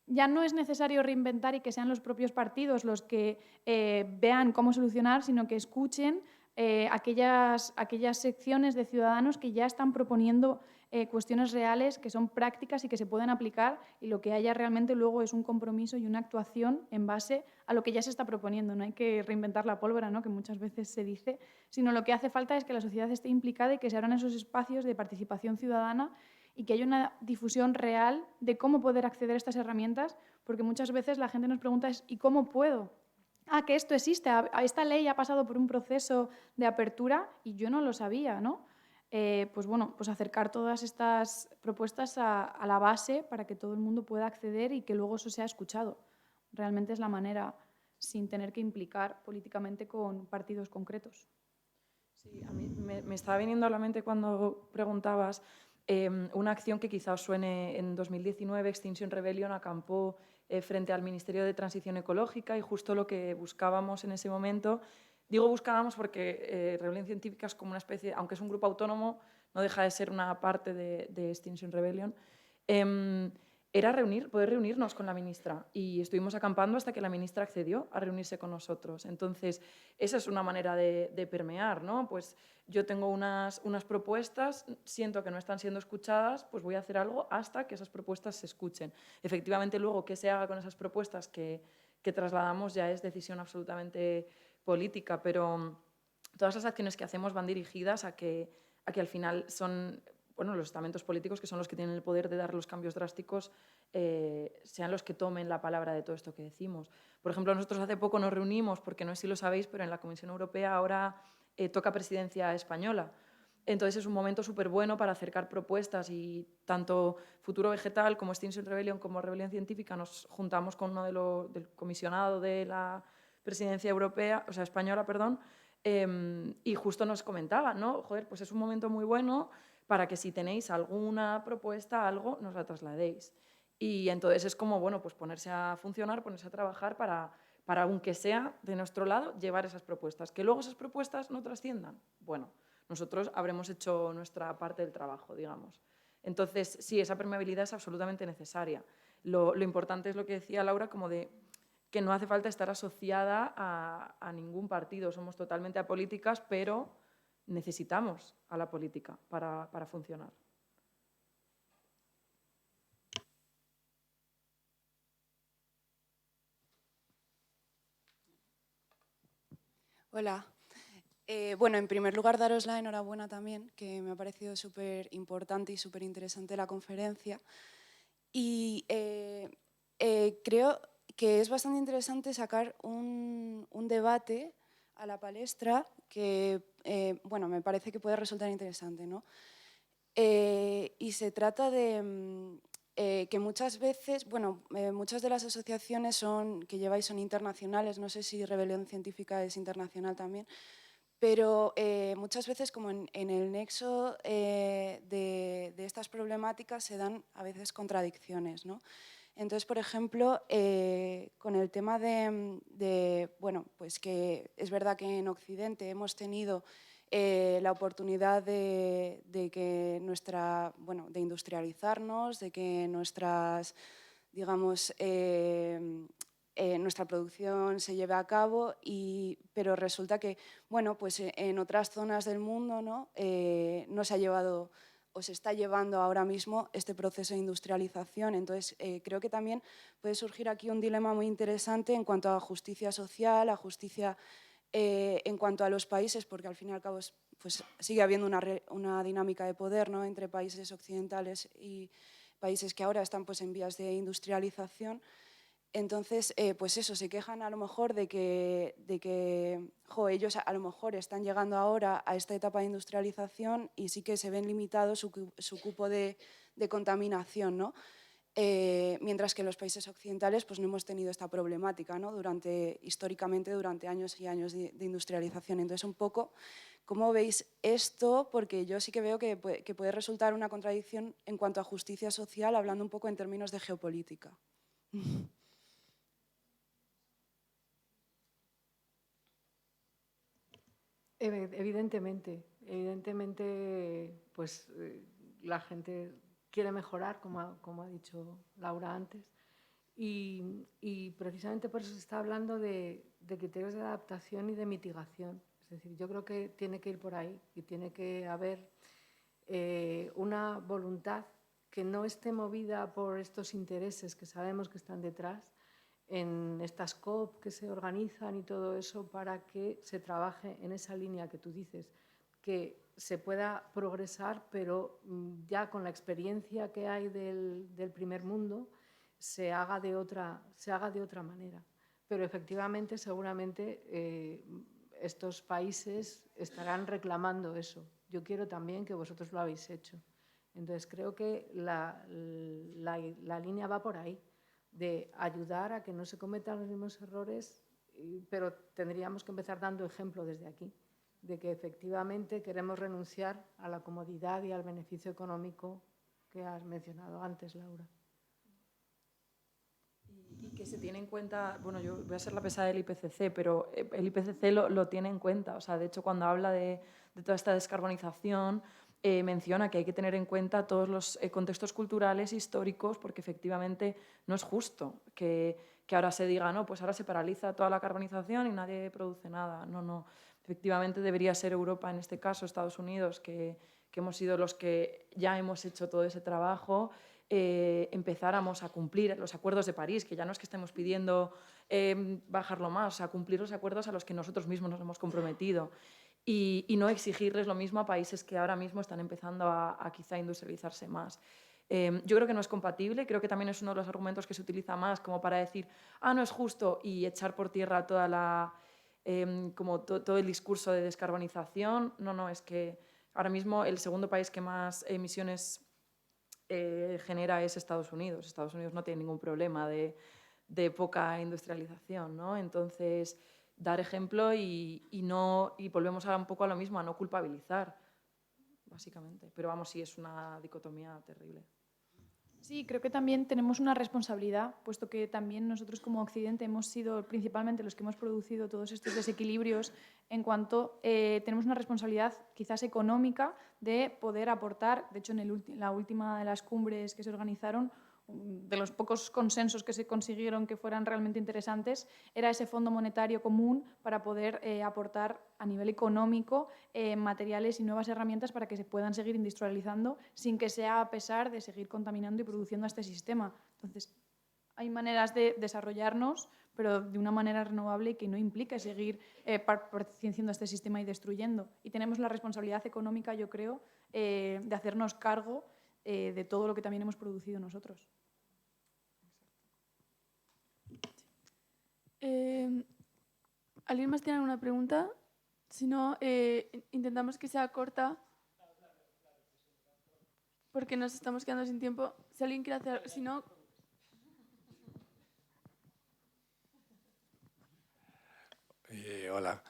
Ya no es necesario reinventar y que sean los propios partidos los que vean cómo solucionar, sino que escuchen aquellas secciones de ciudadanos que ya están proponiendo cuestiones reales, que son prácticas y que se pueden aplicar, y lo que haya realmente luego es un compromiso y una actuación en base a lo que ya se está proponiendo. No hay que reinventar la pólvora, ¿no?, que muchas veces se dice, sino lo que hace falta es que la sociedad esté implicada y que se abran esos espacios de participación ciudadana y que haya una difusión real de cómo poder acceder a estas herramientas, porque muchas veces la gente nos pregunta ¿y cómo puedo? Que esto existe, esta ley ha pasado por un proceso de apertura y yo no lo sabía, ¿no? Pues bueno, pues acercar todas estas propuestas a la base para que todo el mundo pueda acceder y que luego eso sea escuchado. Realmente es la manera, sin tener que implicar políticamente con partidos concretos. Sí, a mí me estaba viniendo a la mente cuando preguntabas una acción que quizá os suene. En 2019 Extinction Rebellion acampó frente al Ministerio de Transición Ecológica, y justo lo que buscábamos en ese momento, digo buscábamos porque Rebelión Científica es como una especie, aunque es un grupo autónomo, no deja de ser una parte de Extinction Rebellion, era poder reunirnos con la ministra, y estuvimos acampando hasta que la ministra accedió a reunirse con nosotros. Entonces, esa es una manera de permear, ¿no? Pues yo tengo unas propuestas, siento que no están siendo escuchadas, pues voy a hacer algo hasta que esas propuestas se escuchen. Efectivamente, luego, qué se haga con esas propuestas que trasladamos ya es decisión absolutamente política, pero todas las acciones que hacemos van dirigidas a que al final son los estamentos políticos, que son los que tienen el poder de dar los cambios drásticos, sean los que tomen la palabra de todo esto que decimos. Por ejemplo, nosotros hace poco nos reunimos, porque no sé si lo sabéis, pero en la Comisión Europea ahora toca presidencia española. Entonces es un momento súper bueno para acercar propuestas, y tanto Futuro Vegetal como Extinction Rebellion como Rebelión Científica nos juntamos con uno del comisionado de la presidencia europea, o sea, española, perdón, y justo nos comentaba, ¿no? Joder, pues es un momento muy bueno para que si tenéis alguna propuesta, algo, nos la trasladéis. Y entonces es como, bueno, pues ponerse a funcionar, ponerse a trabajar para aunque sea de nuestro lado, llevar esas propuestas. Que luego esas propuestas no trasciendan. Bueno, nosotros habremos hecho nuestra parte del trabajo, digamos. Entonces, sí, esa permeabilidad es absolutamente necesaria. Lo importante es lo que decía Laura, como de que no hace falta estar asociada a ningún partido. Somos totalmente apolíticas, pero necesitamos a la política para funcionar. Hola. Bueno, en primer lugar, daros la enhorabuena también, que me ha parecido súper importante y súper interesante la conferencia. Y creo que es bastante interesante sacar un debate a la palestra que, bueno, me parece que puede resultar interesante, ¿no? Y se trata de que muchas veces, bueno, muchas de las asociaciones que lleváis son internacionales, no sé si Rebelión Científica es internacional también, pero muchas veces como en el nexo de estas problemáticas se dan a veces contradicciones, ¿no? Entonces, por ejemplo, con el tema bueno, pues que es verdad que en Occidente hemos tenido la oportunidad de que de industrializarnos, de que digamos, nuestra producción se lleve a cabo, pero resulta que, bueno, pues en otras zonas del mundo, ¿no? No se ha llevado, os está llevando ahora mismo este proceso de industrialización. Entonces, creo que también puede surgir aquí un dilema muy interesante en cuanto a justicia social, a justicia en cuanto a los países, porque al fin y al cabo pues, sigue habiendo una dinámica de poder, ¿no?, entre países occidentales y países que ahora están pues, en vías de industrialización. Entonces, pues eso, se quejan a lo mejor de que ellos a lo mejor están llegando ahora a esta etapa de industrialización y sí que se ven limitados su cupo de contaminación, ¿no? Mientras que en los países occidentales pues, no hemos tenido esta problemática, ¿no?, históricamente durante años y años de industrialización. Entonces, un poco, ¿cómo veis esto? Porque yo sí que veo que puede resultar una contradicción en cuanto a justicia social, hablando un poco en términos de geopolítica. Evidentemente, pues la gente quiere mejorar, como ha dicho Laura antes, y precisamente por eso se está hablando de criterios de adaptación y de mitigación. Es decir, yo creo que tiene que ir por ahí y tiene que haber una voluntad que no esté movida por estos intereses que sabemos que están detrás, en estas COP que se organizan y todo eso, para que se trabaje en esa línea que tú dices, que se pueda progresar, pero ya con la experiencia que hay del primer mundo se haga de otra manera. Pero efectivamente, seguramente estos países estarán reclamando eso. Yo quiero también que vosotros lo habéis hecho. Entonces creo que la línea va por ahí, de ayudar a que no se cometan los mismos errores, pero tendríamos que empezar dando ejemplo desde aquí, de que efectivamente queremos renunciar a la comodidad y al beneficio económico que has mencionado antes, Laura. Y que se tiene en cuenta, bueno, yo voy a ser la pesada del IPCC, pero el IPCC lo tiene en cuenta. O sea, de hecho, cuando habla de toda esta descarbonización, menciona que hay que tener en cuenta todos los contextos culturales, históricos, porque efectivamente no es justo que ahora se diga, no, pues ahora se paraliza toda la carbonización y nadie produce nada. No, no. Efectivamente debería ser Europa, en este caso Estados Unidos, que hemos sido los que ya hemos hecho todo ese trabajo, empezáramos a cumplir los acuerdos de París, que ya no es que estemos pidiendo bajarlo más, o sea, cumplir los acuerdos a los que nosotros mismos nos hemos comprometido. Y no exigirles lo mismo a países que ahora mismo están empezando a quizá industrializarse más. Yo creo que no es compatible, creo que también es uno de los argumentos que se utiliza más como para decir, no es justo, y echar por tierra todo el discurso de descarbonización. No, es que ahora mismo el segundo país que más emisiones genera es Estados Unidos. Estados Unidos no tiene ningún problema de poca industrialización, ¿no? Entonces, dar ejemplo y volvemos un poco a lo mismo, a no culpabilizar, básicamente. Pero vamos, sí, es una dicotomía terrible. Sí, creo que también tenemos una responsabilidad, puesto que también nosotros como Occidente hemos sido principalmente los que hemos producido todos estos desequilibrios, en cuanto tenemos una responsabilidad quizás económica de poder aportar. De hecho, en la última de las cumbres que se organizaron, de los pocos consensos que se consiguieron que fueran realmente interesantes, era ese Fondo Monetario Común para poder aportar a nivel económico materiales y nuevas herramientas para que se puedan seguir industrializando sin que sea a pesar de seguir contaminando y produciendo a este sistema. Entonces, hay maneras de desarrollarnos, pero de una manera renovable y que no implique seguir perteneciendo a este sistema y destruyendo. Y tenemos la responsabilidad económica, yo creo, de hacernos cargo de todo lo que también hemos producido nosotros. ¿Alguien más tiene alguna pregunta? Si no, intentamos que sea corta, porque nos estamos quedando sin tiempo. Si alguien quiere hacer... Si no... Hola.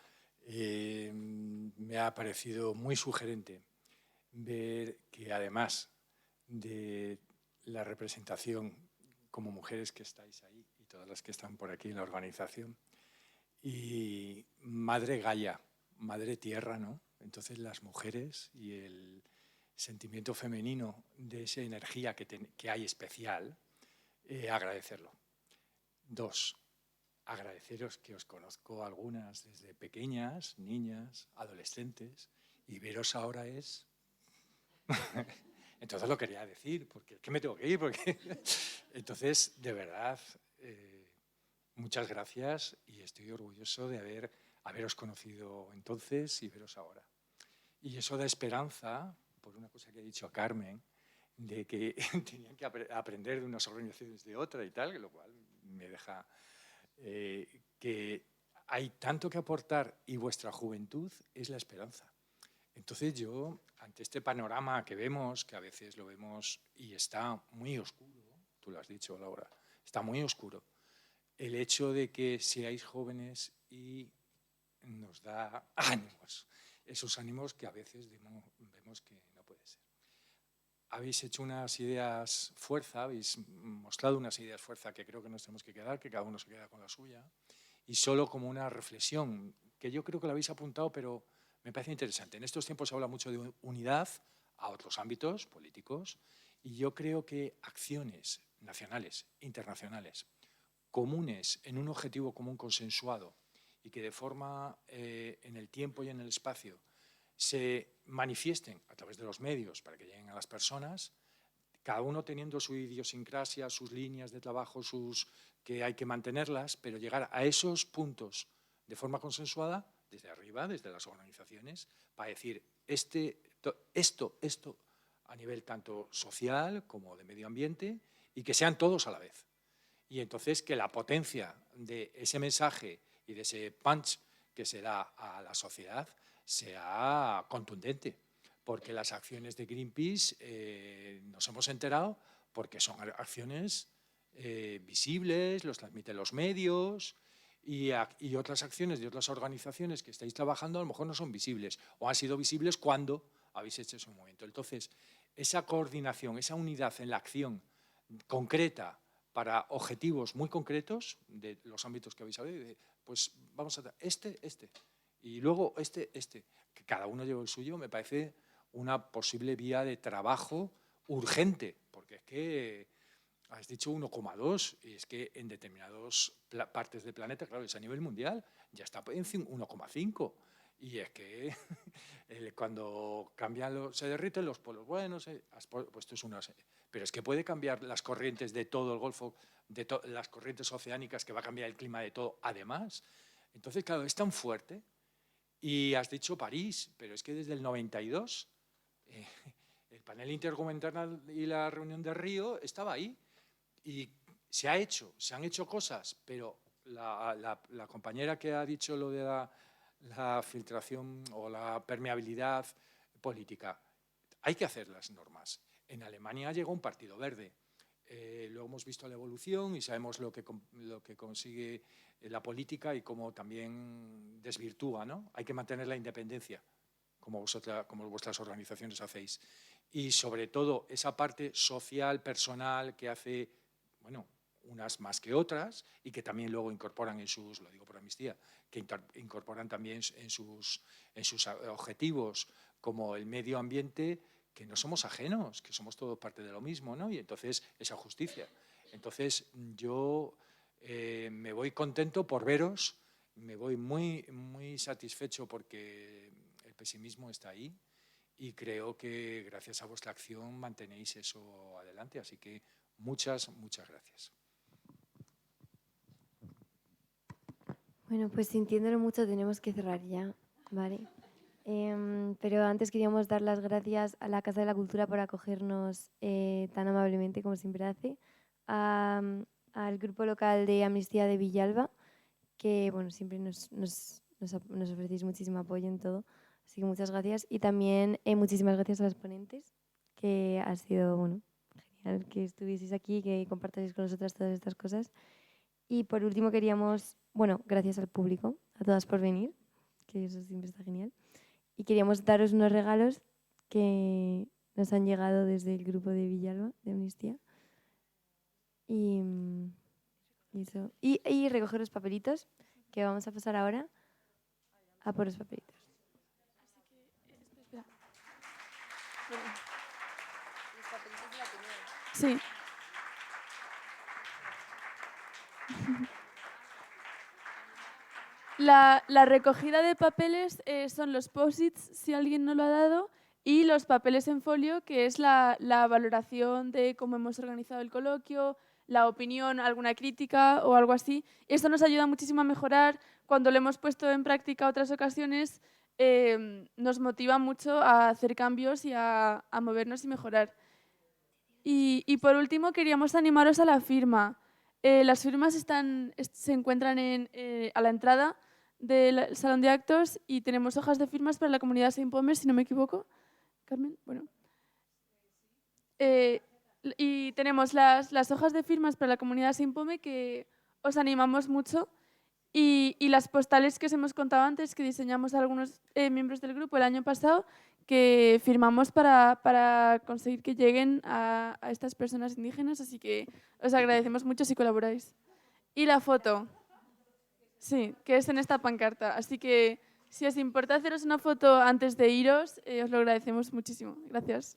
Me ha parecido muy sugerente ver que además de la representación como mujeres que estáis ahí y todas las que están por aquí en la organización, y Madre Gaia, Madre Tierra, ¿no? Entonces las mujeres y el sentimiento femenino de esa energía que hay especial, agradecerlo. 2, agradeceros que os conozco algunas desde pequeñas, niñas, adolescentes, y veros ahora es entonces lo quería decir, porque es que me tengo que ir. Entonces, de verdad, muchas gracias y estoy orgulloso de haberos conocido entonces y veros ahora. Y eso da esperanza, por una cosa que ha dicho Carmen, de que tenían que aprender de unas organizaciones de otra y tal, lo cual me deja que hay tanto que aportar y vuestra juventud es la esperanza. Entonces yo, ante este panorama que vemos, que a veces lo vemos y está muy oscuro, tú lo has dicho, Laura, está muy oscuro, el hecho de que seáis jóvenes y nos da ánimos, esos ánimos que a veces vemos que no puede ser. Habéis hecho unas ideas fuerza, habéis mostrado unas ideas fuerza que creo que nos tenemos que quedar, que cada uno se queda con la suya, y solo como una reflexión, que yo creo que lo habéis apuntado, pero me parece interesante. En estos tiempos se habla mucho de unidad a otros ámbitos políticos, y yo creo que acciones nacionales, internacionales, comunes en un objetivo común consensuado, y que de forma en el tiempo y en el espacio se manifiesten a través de los medios para que lleguen a las personas, cada uno teniendo su idiosincrasia, sus líneas de trabajo, que hay que mantenerlas, pero llegar a esos puntos de forma consensuada, desde arriba, desde las organizaciones, para decir esto a nivel tanto social como de medio ambiente, y que sean todos a la vez. Y entonces que la potencia de ese mensaje y de ese punch que se da a la sociedad sea contundente, porque las acciones de Greenpeace nos hemos enterado porque son acciones visibles, los transmiten los medios, y otras acciones de otras organizaciones que estáis trabajando a lo mejor no son visibles o han sido visibles cuando habéis hecho ese momento. Entonces, esa coordinación, esa unidad en la acción concreta para objetivos muy concretos de los ámbitos que habéis hablado, pues vamos a y luego que cada uno lleve el suyo, me parece una posible vía de trabajo urgente, porque es que has dicho 1,2 y es que en determinadas partes del planeta, claro, es a nivel mundial, ya está en 1,5 y es que cuando se derriten los polos buenos, pues esto es pero es que puede cambiar las corrientes de todo el Golfo, las corrientes oceánicas, que va a cambiar el clima de todo, además. Entonces, claro, es tan fuerte. Y has dicho París, pero es que desde el 92 el panel intergubernamental y la reunión de Río estaba ahí y se han hecho cosas, pero la compañera que ha dicho lo de la filtración o la permeabilidad política, hay que hacer las normas. En Alemania llegó un partido verde. Lo hemos visto la evolución y sabemos lo que consigue la política y cómo también desvirtúa, ¿no? Hay que mantener la independencia, como vuestras organizaciones hacéis. Y sobre todo esa parte social, personal, que hace, bueno, unas más que otras y que también luego incorporan lo digo por Amnistía, que incorporan también en sus objetivos como el medio ambiente, que no somos ajenos, que somos todos parte de lo mismo, ¿no? Y entonces esa justicia. Entonces yo me voy contento por veros, me voy muy, muy satisfecho porque el pesimismo está ahí y creo que gracias a vuestra acción mantenéis eso adelante. Así que muchas, muchas gracias. Bueno, pues sintiéndolo mucho tenemos que cerrar ya, ¿vale? Pero antes queríamos dar las gracias a la Casa de la Cultura por acogernos tan amablemente como siempre hace, al grupo local de Amnistía de Villalba, que bueno, siempre nos ofrecéis muchísimo apoyo en todo, así que muchas gracias. Y también muchísimas gracias a las ponentes, que ha sido bueno, genial que estuvieseis aquí, que compartáis con nosotras todas estas cosas. Y por último queríamos, bueno, gracias al público, a todas por venir, que eso siempre está genial. Y queríamos daros unos regalos que nos han llegado desde el grupo de Villalba, de Amnistía. Y recoger los papelitos, que vamos a pasar ahora a por los papelitos. Sí. La recogida de papeles son los post-its, si alguien no lo ha dado, y los papeles en folio, que es la valoración de cómo hemos organizado el coloquio, la opinión, alguna crítica o algo así. Esto nos ayuda muchísimo a mejorar. Cuando lo hemos puesto en práctica otras ocasiones, nos motiva mucho a hacer cambios y a movernos y mejorar. Y por último, queríamos animaros a la firma. Las firmas se encuentran a la entrada del salón de actos y tenemos hojas de firmas para la comunidad Saint Pomer, si no me equivoco. Carmen, bueno. Y tenemos las hojas de firmas para la comunidad Saint Pomer, que os animamos mucho. Y las postales que os hemos contado antes, que diseñamos algunos miembros del grupo el año pasado, que firmamos para conseguir que lleguen a estas personas indígenas, así que os agradecemos mucho si colaboráis. Y la foto, sí, que es en esta pancarta, así que si os importa haceros una foto antes de iros, os lo agradecemos muchísimo. Gracias.